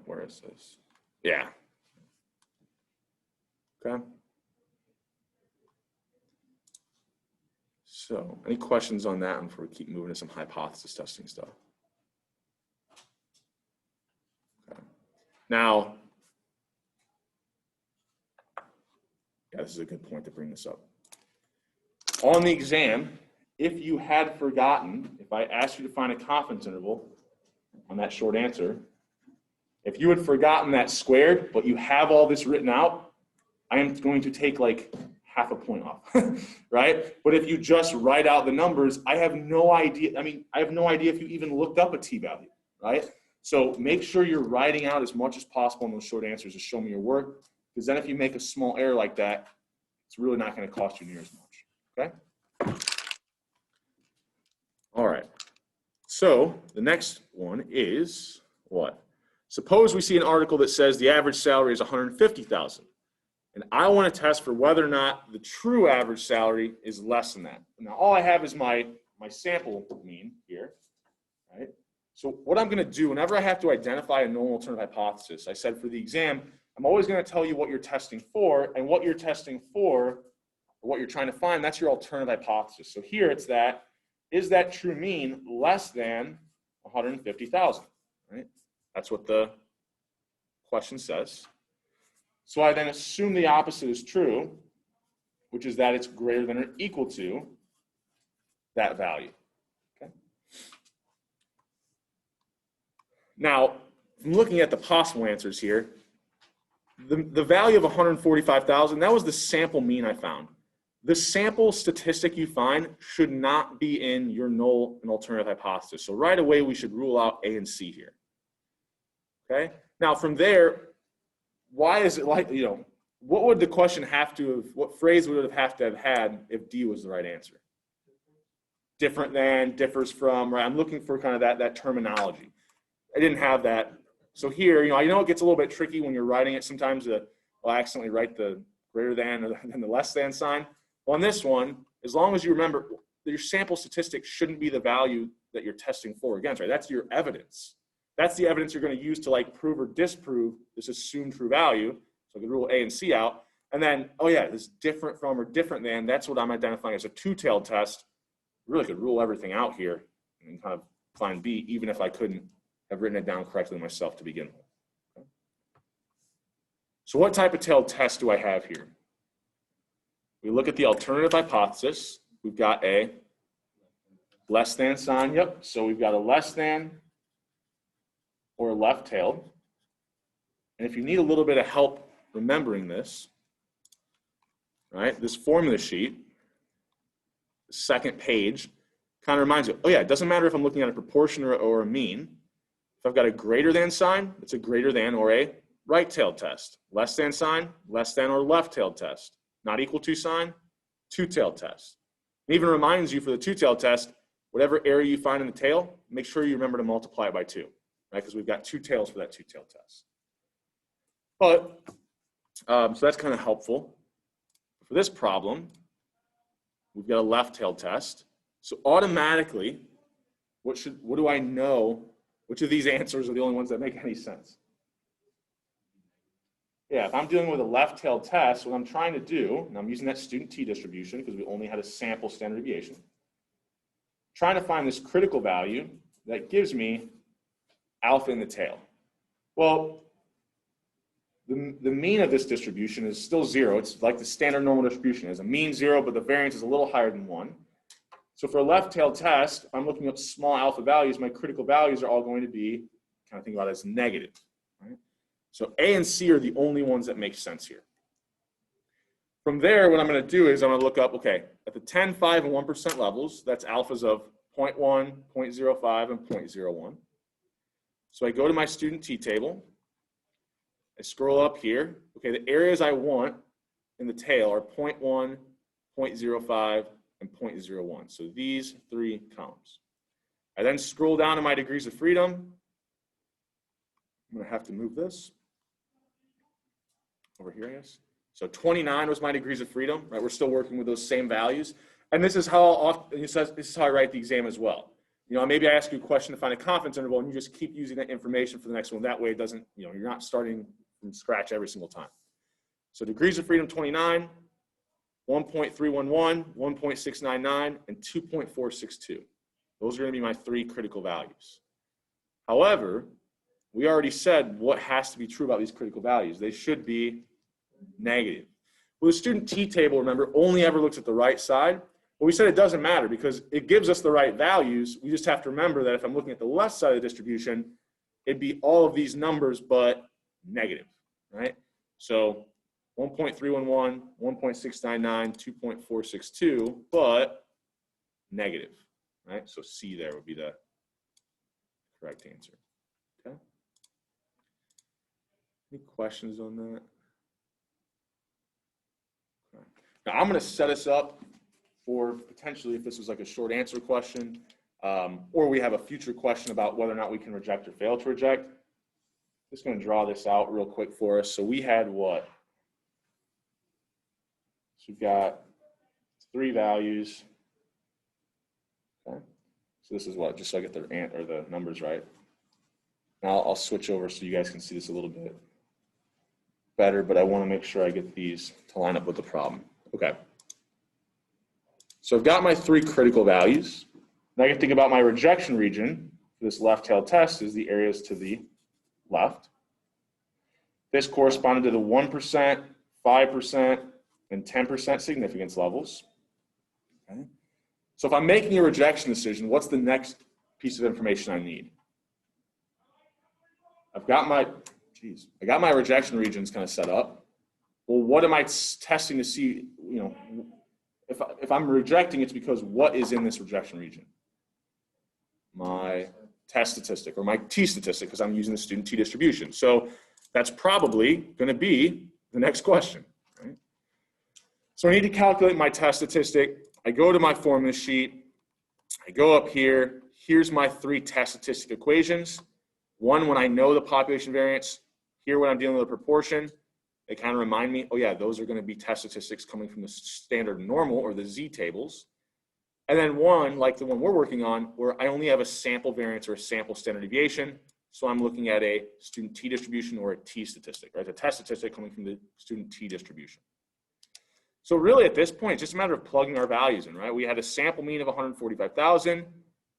Where is this? Yeah. Okay. So, any questions on that before we keep moving to some hypothesis testing stuff? Okay. Now, yeah, this is a good point to bring this up. On the exam, if you had forgotten, if I asked you to find a confidence interval on that short answer, if you had forgotten that squared, but you have all this written out, I am going to take like half a point off, right? But if you just write out the numbers, I have no idea. I mean, I have no idea if you even looked up a t-value, right? So make sure you're writing out as much as possible in those short answers to show me your work, because then if you make a small error like that, it's really not going to cost you near as much, okay? All right. So the next one is what? Suppose we see an article that says the average salary is $150,000, and I want to test for whether or not the true average salary is less than that. Now, all I have is my sample mean here, right? So what I'm going to do, whenever I have to identify a normal alternative hypothesis, I said for the exam, I'm I'm always going to tell you what you're testing for, and what you're testing for, or what you're trying to find, that's your alternative hypothesis. So here it's that, is that true mean less than 150,000, right? That's what the question says. So I then assume the opposite is true, which is that it's greater than or equal to that value. Okay. Now, from looking at the possible answers here, the value of 145,000, that was the sample mean I found. The sample statistic you find should not be in your null and alternative hypothesis. So right away, we should rule out A and C here. Okay. Now from there, why is it like, what would the question have to have, what phrase would it have to have had if D was the right answer? Different than, differs from, right? I'm looking for kind of that terminology. I didn't have that. So here, I know it gets a little bit tricky when you're writing it. Sometimes I'll accidentally write the greater than or the less than sign. On this one, as long as you remember, your sample statistic shouldn't be the value that you're testing for against, right? That's your evidence. That's the evidence you're going to use to like prove or disprove this assumed true value. So I can rule A and C out. And then, oh yeah, this different from or different than, that's what I'm identifying as a two-tailed test. Really could rule everything out here and kind of find B, even if I couldn't have written it down correctly myself to begin with. Okay. So what type of tailed test do I have here? We look at the alternative hypothesis. We've got a less than sign. Yep. So we've got a less than or a left-tailed. And if you need a little bit of help remembering this, right, this formula sheet, the second page, kind of reminds you, oh yeah, it doesn't matter if I'm looking at a proportion or a mean. If I've got a greater than sign, it's a greater than or a right-tailed test. Less than sign, less than or left-tailed test. Not equal to sign, two-tailed test. It even reminds you for the two-tailed test, whatever area you find in the tail, make sure you remember to multiply it by 2, right? Because we've got two tails for that two-tailed test. But, so that's kind of helpful. For this problem, we've got a left-tailed test. So automatically, what do I know? Which of these answers are the only ones that make any sense? Yeah, if I'm dealing with a left-tailed test, what I'm trying to do, and I'm using that student t distribution because we only had a sample standard deviation, trying to find this critical value that gives me alpha in the tail. Well, the mean of this distribution is still 0. It's like the standard normal distribution is a mean 0, but the variance is a little higher than 1. So for a left-tailed test, if I'm looking at small alpha values, my critical values are all going to be, kind of think about it as negative. Right? So A and C are the only ones that make sense here. From there, what I'm going to do is I'm going to look up, okay, at the 10, 5, and 1% levels, that's alphas of 0.1, 0.05, and 0.01. So I go to my student t-table. I scroll up here. Okay, the areas I want in the tail are 0.1, 0.05, and 0.01. So these 3 columns. I then scroll down to my degrees of freedom. I'm going to have to move this over here, I guess. So 29 was my degrees of freedom, right? We're still working with those same values. And this is how this is how I write the exam as well. Maybe I ask you a question to find a confidence interval and you just keep using that information for the next one. That way it doesn't, you're not starting from scratch every single time. So degrees of freedom 29, 1.311, 1.699, and 2.462. Those are going to be my 3 critical values. However, we already said what has to be true about these critical values. They should be negative. Well, the student t-table, remember, only ever looks at the right side. Well, we said it doesn't matter because it gives us the right values. We just have to remember that if I'm looking at the left side of the distribution, it'd be all of these numbers but negative, right? So 1.311, 1.699, 2.462, but negative, right? So C there would be the correct answer. Okay. Any questions on that? Okay. Now I'm going to set us up for potentially if this was like a short answer question, or we have a future question about whether or not we can reject or fail to reject. Just going to draw this out real quick for us. So we had what? So we've got 3 values. Okay. So this is what? Just so I get the numbers right. Now I'll switch over so you guys can see this a little bit better, but I want to make sure I get these to line up with the problem. Okay. So I've got my 3 critical values. Now I can think about my rejection region for this left-tailed test is the areas to the left. This corresponded to the 1%, 5%, and 10% significance levels. Okay. So if I'm making a rejection decision, what's the next piece of information I need? I got my rejection regions kind of set up. Well, what am I testing to see, if I'm rejecting, it's because what is in this rejection region? My test statistic or my t statistic, because I'm using the student t distribution. So that's probably going to be the next question. Right? So I need to calculate my test statistic. I go to my formula sheet. I go up here. Here's my 3 test statistic equations. One, when I know the population variance. Here, when I'm dealing with a proportion, they kind of remind me, oh yeah, those are going to be test statistics coming from the standard normal or the Z tables. And then one, like the one we're working on, where I only have a sample variance or a sample standard deviation. So I'm looking at a student t distribution or a t statistic, right? The test statistic coming from the student t distribution. So really at this point, it's just a matter of plugging our values in, right? We had a sample mean of 145,000,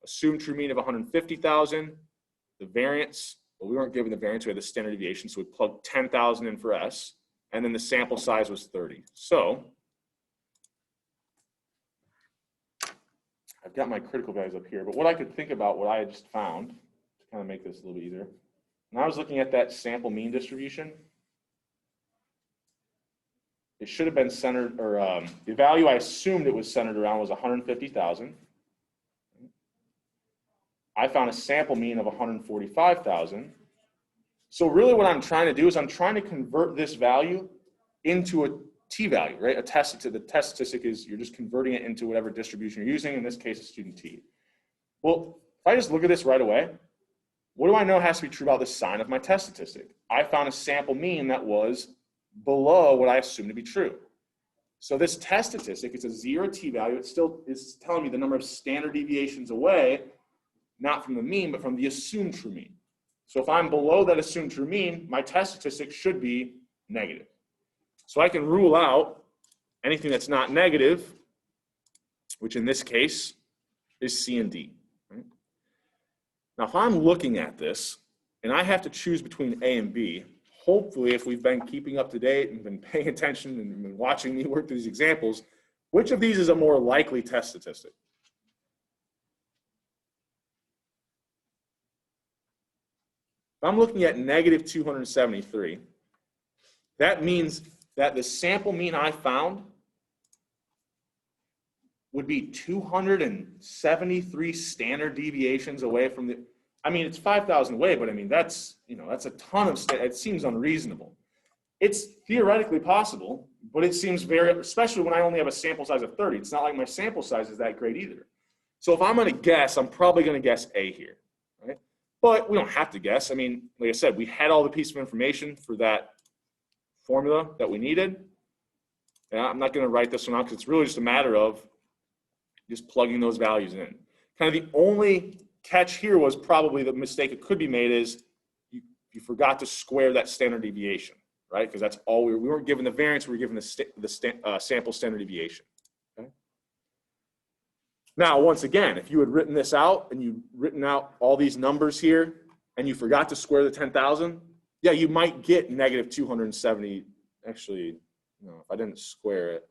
assumed true mean of 150,000, the variance, well, we weren't given the variance, we had the standard deviation, so we plugged 10,000 in for S, and then the sample size was 30. So I've got my critical values up here, but what I could think about, what I had just found, to kind of make this a little bit easier, when I was looking at that sample mean distribution, it should have been centered, or the value I assumed it was centered around was 150,000. I found a sample mean of 145,000. So really what I'm trying to do is I'm trying to convert this value into a t-value, right? The test statistic is you're just converting it into whatever distribution you're using, in this case, a student t. Well, if I just look at this right away, what do I know has to be true about the sign of my test statistic? I found a sample mean that was below what I assumed to be true. So this test statistic, it's a Z or a t-value, it still is telling me the number of standard deviations away, not from the mean, but from the assumed true mean. So if I'm below that assumed true mean, my test statistic should be negative. So I can rule out anything that's not negative, which in this case is C and D. Right? Now, if I'm looking at this and I have to choose between A and B, hopefully if we've been keeping up to date and been paying attention and been watching me work through these examples, which of these is a more likely test statistic? If I'm looking at negative 273, that means that the sample mean I found would be 273 standard deviations away from the, I mean, it's 5,000 away, but I mean, that's a ton of, it seems unreasonable. It's theoretically possible, but it seems very, especially when I only have a sample size of 30, it's not like my sample size is that great either. So if I'm going to guess, I'm probably going to guess A here, right? But we don't have to guess. I mean, like I said, we had all the piece of information for that formula that we needed. And I'm not going to write this one out because it's really just a matter of just plugging those values in. Kind of the only catch here was probably the mistake that could be made is you forgot to square that standard deviation, right? Because that's all we weren't given the variance, we were given the sample standard deviation. Okay? Now, once again, if you had written this out and you'd written out all these numbers here and you forgot to square the 10,000, yeah, you might get negative 270. Actually, no, if I didn't square it,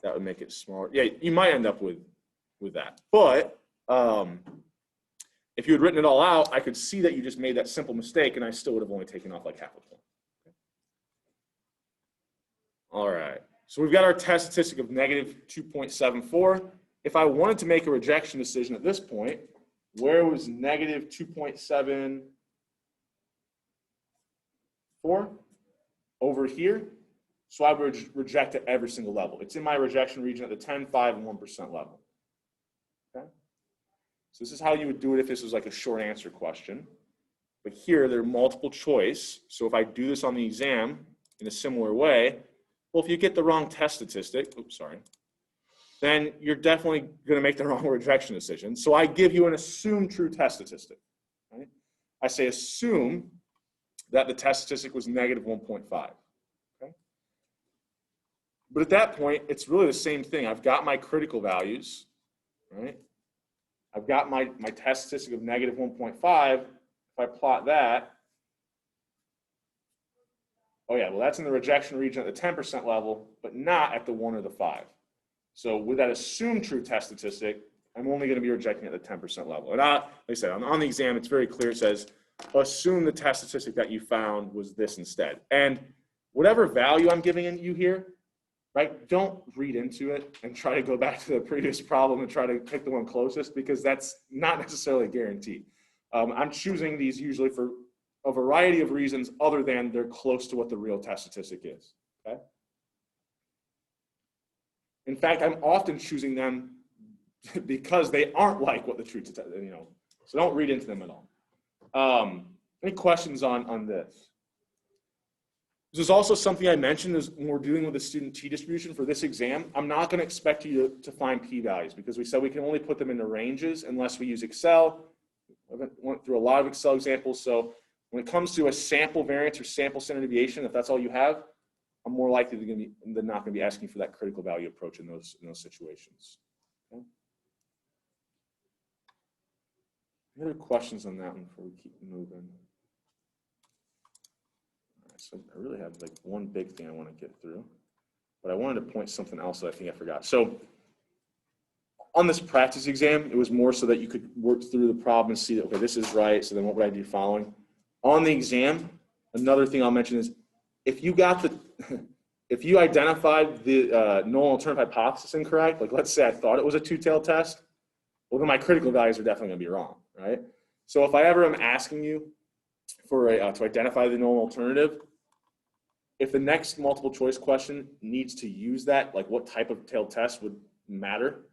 that would make it smaller. Yeah, you might end up with that. But if you had written it all out, I could see that you just made that simple mistake and I still would have only taken off like half a point. Okay. All right, so we've got our test statistic of negative 2.74. If I wanted to make a rejection decision at this point, where was negative 2.74? Over here. So I would reject at every single level. It's in my rejection region at the 10, 5, and 1% level. Okay? So this is how you would do it if this was like a short answer question. But here, they're multiple choice. So if I do this on the exam in a similar way, well, if you get the wrong test statistic, oops, sorry, then you're definitely going to make the wrong rejection decision. So I give you an assumed true test statistic. Right? I say assume that the test statistic was negative 1.5. But at that point, it's really the same thing. I've got my critical values, right? I've got my test statistic of negative 1.5. If I plot that, oh yeah, well that's in the rejection region at the 10% level, but not at the 1 or the 5. So with that assumed true test statistic, I'm only going to be rejecting at the 10% level. And like I said, on the exam, it's very clear. It says, assume the test statistic that you found was this instead. And whatever value I'm giving you here, right, don't read into it and try to go back to the previous problem and try to pick the one closest, because that's not necessarily a guarantee. I'm choosing these usually for a variety of reasons other than they're close to what the real test statistic is, okay? In fact, I'm often choosing them because they aren't like what the true, so don't read into them at all. Any questions on this? This is also something I mentioned is when we're dealing with the student t-distribution for this exam, I'm not going to expect you to find p-values because we said we can only put them into ranges unless we use Excel. I went through a lot of Excel examples, so when it comes to a sample variance or sample standard deviation, if that's all you have, I'm more likely than not going to be asking for that critical value approach in those situations. Okay. Any other questions on that one before we keep moving? All right, so I really have like one big thing I want to get through, but I wanted to point something else that I think I forgot. So on this practice exam, it was more so that you could work through the problem and see that, okay, this is right, so then what would I do following? On the exam, another thing I'll mention is if you identified the null alternative hypothesis incorrect, like let's say I thought it was a two-tailed test, well then my critical values are definitely going to be wrong, right? So if I ever am asking you for to identify the null alternative, if the next multiple choice question needs to use that, like what type of tailed test would matter,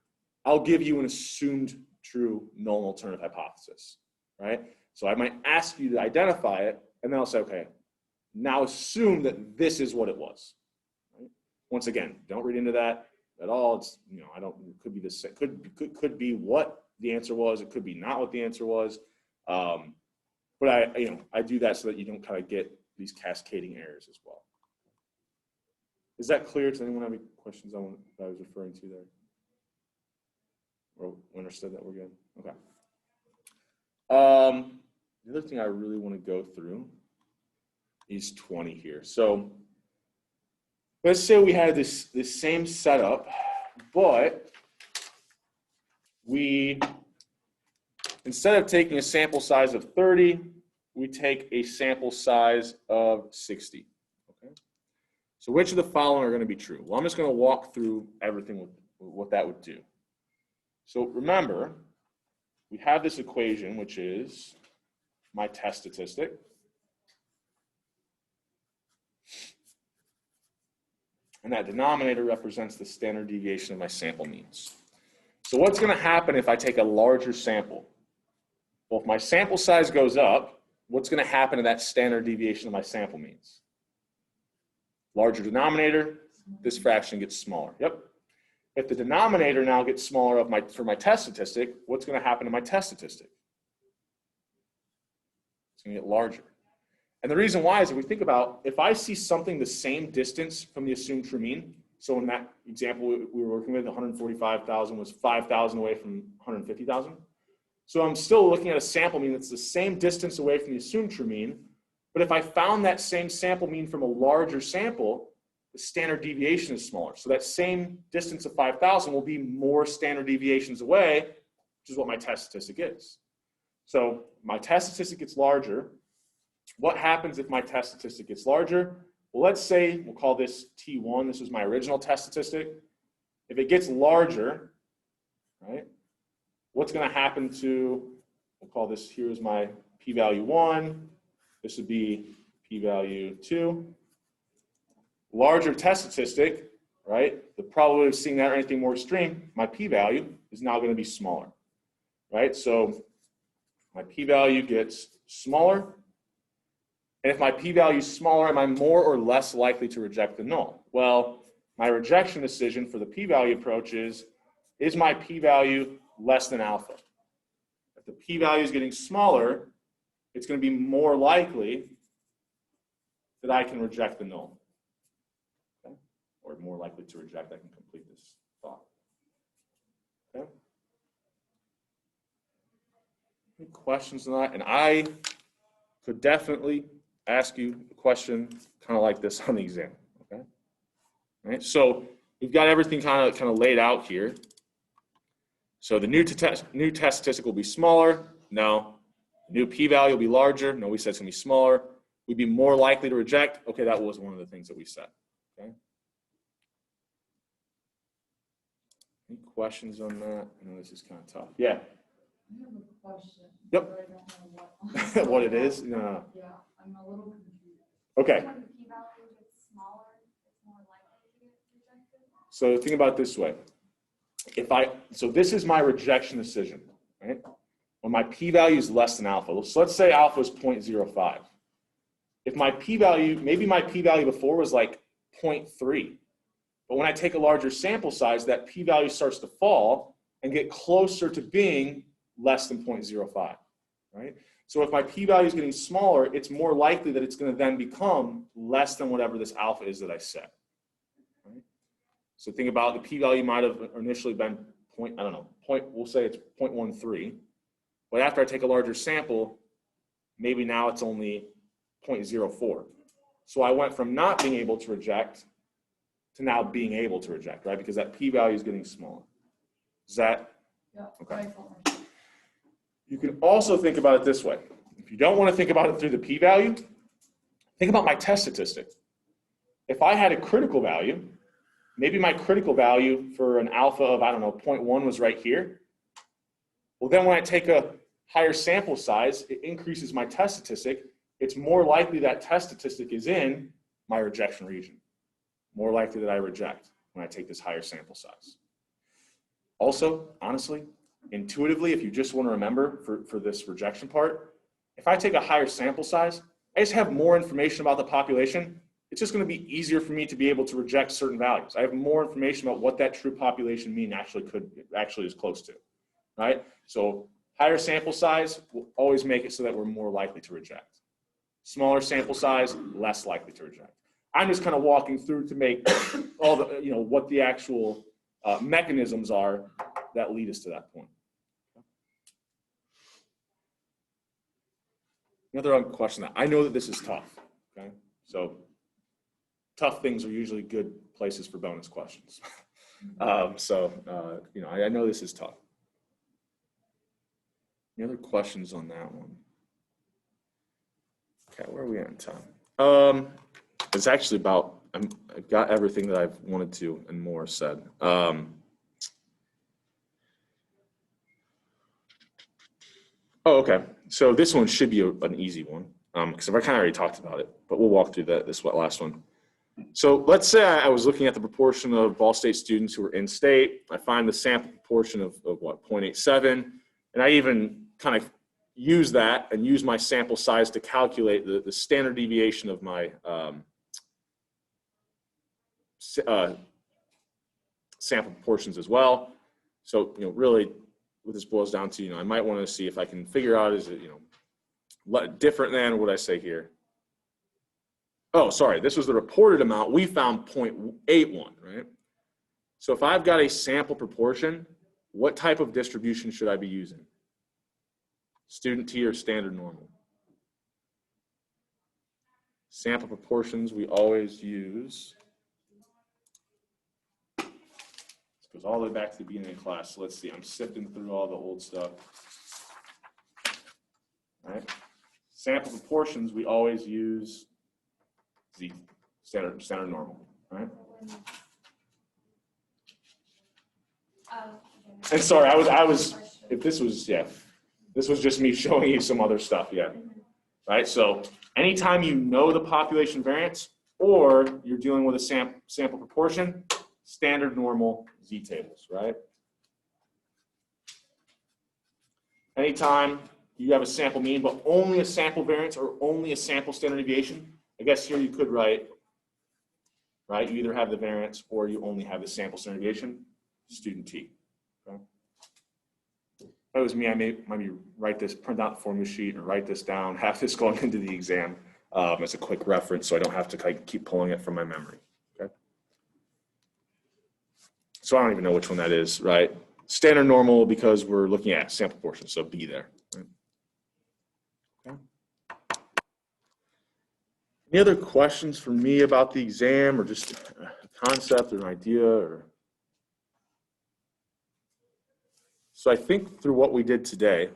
I'll give you an assumed true null alternative hypothesis, right? So I might ask you to identify it, and then I'll say, okay, now assume that this is what it was. Right? Once again, don't read into that at all. It's, it could be this, could be what the answer was. It could be not what the answer was. But I do that so that you don't kind of get these cascading errors as well. Is that clear? Does anyone have any questions on what I was referring to there? Or understood that we're good? Okay. The other thing I really want to go through is 20 here. So let's say we had this same setup, but we, instead of taking a sample size of 30, we take a sample size of 60. Okay. So which of the following are going to be true? Well, I'm just going to walk through everything with what that would do. So remember, we have this equation, which is my test statistic. And that denominator represents the standard deviation of my sample means. So what's going to happen if I take a larger sample? Well, if my sample size goes up, what's going to happen to that standard deviation of my sample means? Larger denominator, this fraction gets smaller. Yep. If the denominator now gets smaller for my test statistic, what's going to happen to my test statistic? It's going to get larger. And the reason why is if we think about, if I see something the same distance from the assumed true mean, so in that example we were working with, 145,000 was 5,000 away from 150,000. So I'm still looking at a sample mean that's the same distance away from the assumed true mean, but if I found that same sample mean from a larger sample, the standard deviation is smaller. So that same distance of 5,000 will be more standard deviations away, which is what my test statistic is. So my test statistic gets larger. What happens if my test statistic gets larger? Well, let's say we'll call this T1. This was my original test statistic. If it gets larger, right, what's going to happen to, we'll call this, here's my p-value 1. This would be p-value 2. Larger test statistic, right, the probability of seeing that or anything more extreme, my p-value is now going to be smaller, right? So my p-value gets smaller. And if my p-value is smaller, am I more or less likely to reject the null? Well, my rejection decision for the p-value approach is my p-value less than alpha? If the p-value is getting smaller, it's going to be more likely that I can reject the null. Okay? or more likely to reject. I can complete this thought. Okay. Any questions on that? And I could definitely ask you a question kind of like this on the exam. Okay. All right. So we've got everything kind of laid out here. So the new test statistic will be smaller. No. New p-value will be larger. No, we said it's going to be smaller. We'd be more likely to reject. Okay, that was one of the things that we said. Okay. Any questions on that? I know this is kind of tough. Yeah. I have a question. Yep. But I don't know what. What it is? No. Yeah, I'm a little confused. Okay. When the p-value gets smaller, it's more likely to get rejected? So think about it this way. So this is my rejection decision, right? When my p-value is less than alpha. So let's say alpha is 0.05. If my p-value, maybe my p-value before was like 0.3. But when I take a larger sample size, that p-value starts to fall and get closer to being less than 0.05, right? So if my p-value is getting smaller, it's more likely that it's going to then become less than whatever this alpha is that I set. Right? So think about the p-value might have initially been we'll say it's 0.13. But after I take a larger sample, maybe now it's only 0.04. So I went from not being able to reject to now being able to reject, right? Because that p-value is getting smaller. Is that? Yeah. Okay. I thought myself. You can also think about it this way. If you don't want to think about it through the p-value, think about my test statistic. If I had a critical value, maybe my critical value for an alpha of, 0.1 was right here. Well, then when I take a higher sample size, it increases my test statistic. It's more likely that test statistic is in my rejection region. More likely that I reject when I take this higher sample size. Also, honestly, intuitively, if you just want to remember for this rejection part, if I take a higher sample size, I just have more information about the population. It's just going to be easier for me to be able to reject certain values. I have more information about what that true population mean actually is close to, right? So higher sample size will always make it so that we're more likely to reject. Smaller sample size, less likely to reject. I'm just kind of walking through to make all the, what the actual mechanisms are that lead us to that point. Another question. I know that this is tough, okay? So tough things are usually good places for bonus questions. I know this is tough. Any other questions on that one? Okay, where are we at in time? It's actually about, I've got everything that I've wanted to and more said. Okay. So this one should be an easy one because I kind of already talked about it, but we'll walk through this last one. So let's say I was looking at the proportion of Ball State students who are in state. I find the sample proportion of what, 0.87, and I even kind of use that and use my sample size to calculate the standard deviation of my sample proportions as well. So, really what this boils down to, I might want to see if I can figure out, is it, different than what I say here. Oh, sorry, this was the reported amount. We found 0.81, right? So if I've got a sample proportion, what type of distribution should I be using? Student T or standard normal? Sample proportions, we always use. This goes all the way back to the beginning of class. So let's see, I'm sifting through all the old stuff. All right. Sample proportions, we always use Z, standard normal, right? And sorry, I was, if this was, this was just me showing you some other stuff, right? So anytime you know the population variance or you're dealing with a sample proportion, standard normal Z tables, right? Anytime you have a sample mean, but only a sample variance or only a sample standard deviation, I guess here you could write, right? You either have the variance or you only have the sample standard deviation, student T. Okay? If it was me, I might write this, print out the formula sheet and write this down, have this going into the exam as a quick reference so I don't have to keep pulling it from my memory. Okay? So I don't even know which one that is, right? Standard normal because we're looking at sample portion, so B there. Right? Okay. Any other questions for me about the exam or just a concept or an idea? Or... So I think through what we did today,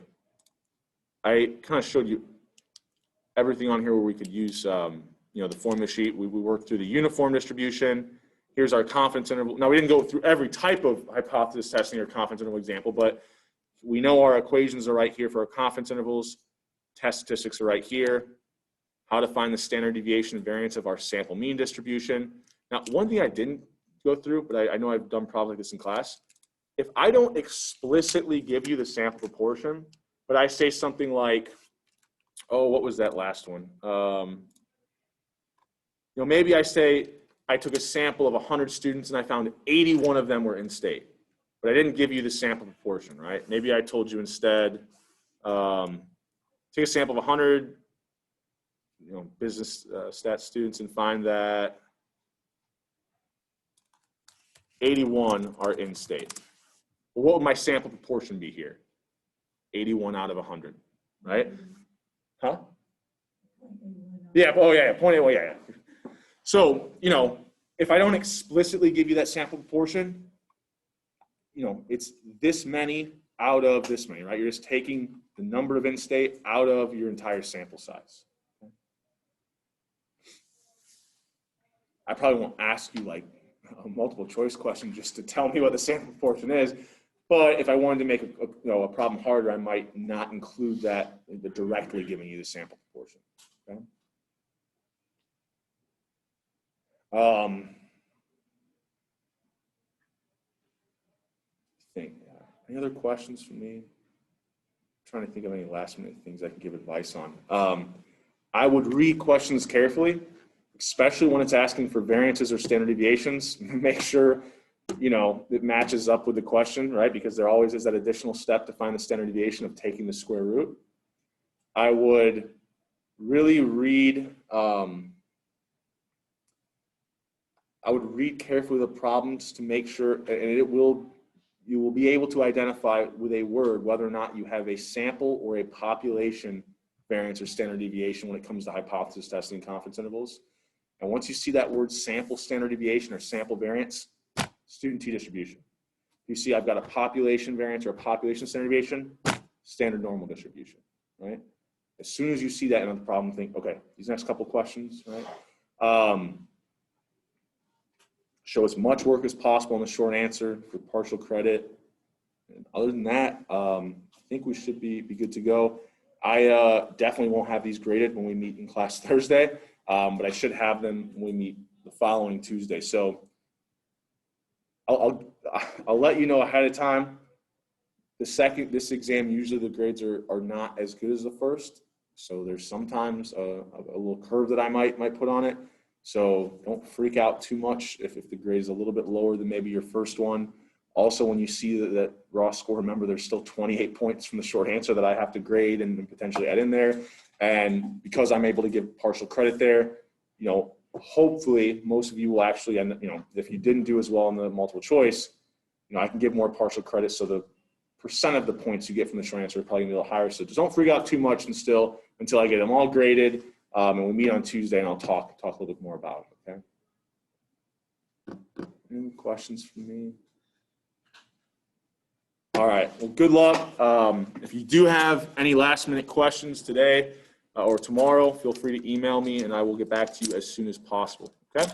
I kind of showed you everything on here where we could use, the formula sheet. We worked through the uniform distribution. Here's our confidence interval. Now, we didn't go through every type of hypothesis testing or confidence interval example, but we know our equations are right here for our confidence intervals. Test statistics are right here. How to find the standard deviation and variance of our sample mean distribution. Now, one thing I didn't go through, but I know I've done probably like this in class. If I don't explicitly give you the sample proportion, but I say something like, oh, what was that last one? Maybe I say I took a sample of 100 students and I found 81 of them were in state, but I didn't give you the sample proportion, right? Maybe I told you instead, take a sample of 100, business stats students and find that 81 are in state. Well, what would my sample proportion be here? 81 out of 100, right? Huh? Yeah, oh yeah, 0.81, yeah. So, if I don't explicitly give you that sample proportion, it's this many out of this many, right? You're just taking the number of in-state out of your entire sample size. Okay? I probably won't ask you like a multiple choice question just to tell me what the sample proportion is, but if I wanted to make a problem harder, I might not include that directly giving you the sample proportion. Okay? Any other questions for me? I'm trying to think of any last minute things I can give advice on. I would read questions carefully, especially when it's asking for variances or standard deviations. Make sure, it matches up with the question, right? Because there always is that additional step to find the standard deviation of taking the square root. I would really read, carefully the problems to make sure, and you will be able to identify with a word whether or not you have a sample or a population variance or standard deviation when it comes to hypothesis testing and confidence intervals. And once you see that word sample standard deviation or sample variance, student t-distribution. You see I've got a population variance or a population standard deviation, standard normal distribution, right? As soon as you see that in the problem, think, okay, these next couple questions, right? Show as much work as possible in the short answer for partial credit. And other than that, I think we should be good to go. I definitely won't have these graded when we meet in class Thursday, but I should have them when we meet the following Tuesday. So I'll let you know ahead of time. This exam, usually the grades are not as good as the first. So there's sometimes a little curve that I might put on it. So don't freak out too much if the grade is a little bit lower than maybe your first one. Also, when you see that raw score, remember there's still 28 points from the short answer that I have to grade and potentially add in there. And because I'm able to give partial credit there, hopefully most of you will actually end up, if you didn't do as well in the multiple choice, I can give more partial credit. So the percent of the points you get from the short answer is probably gonna be a little higher. So just don't freak out too much until I get them all graded. And we meet on Tuesday and I'll talk a little bit more about it, okay? Any questions from me? All right, well, good luck. If you do have any last minute questions today or tomorrow, feel free to email me and I will get back to you as soon as possible, okay?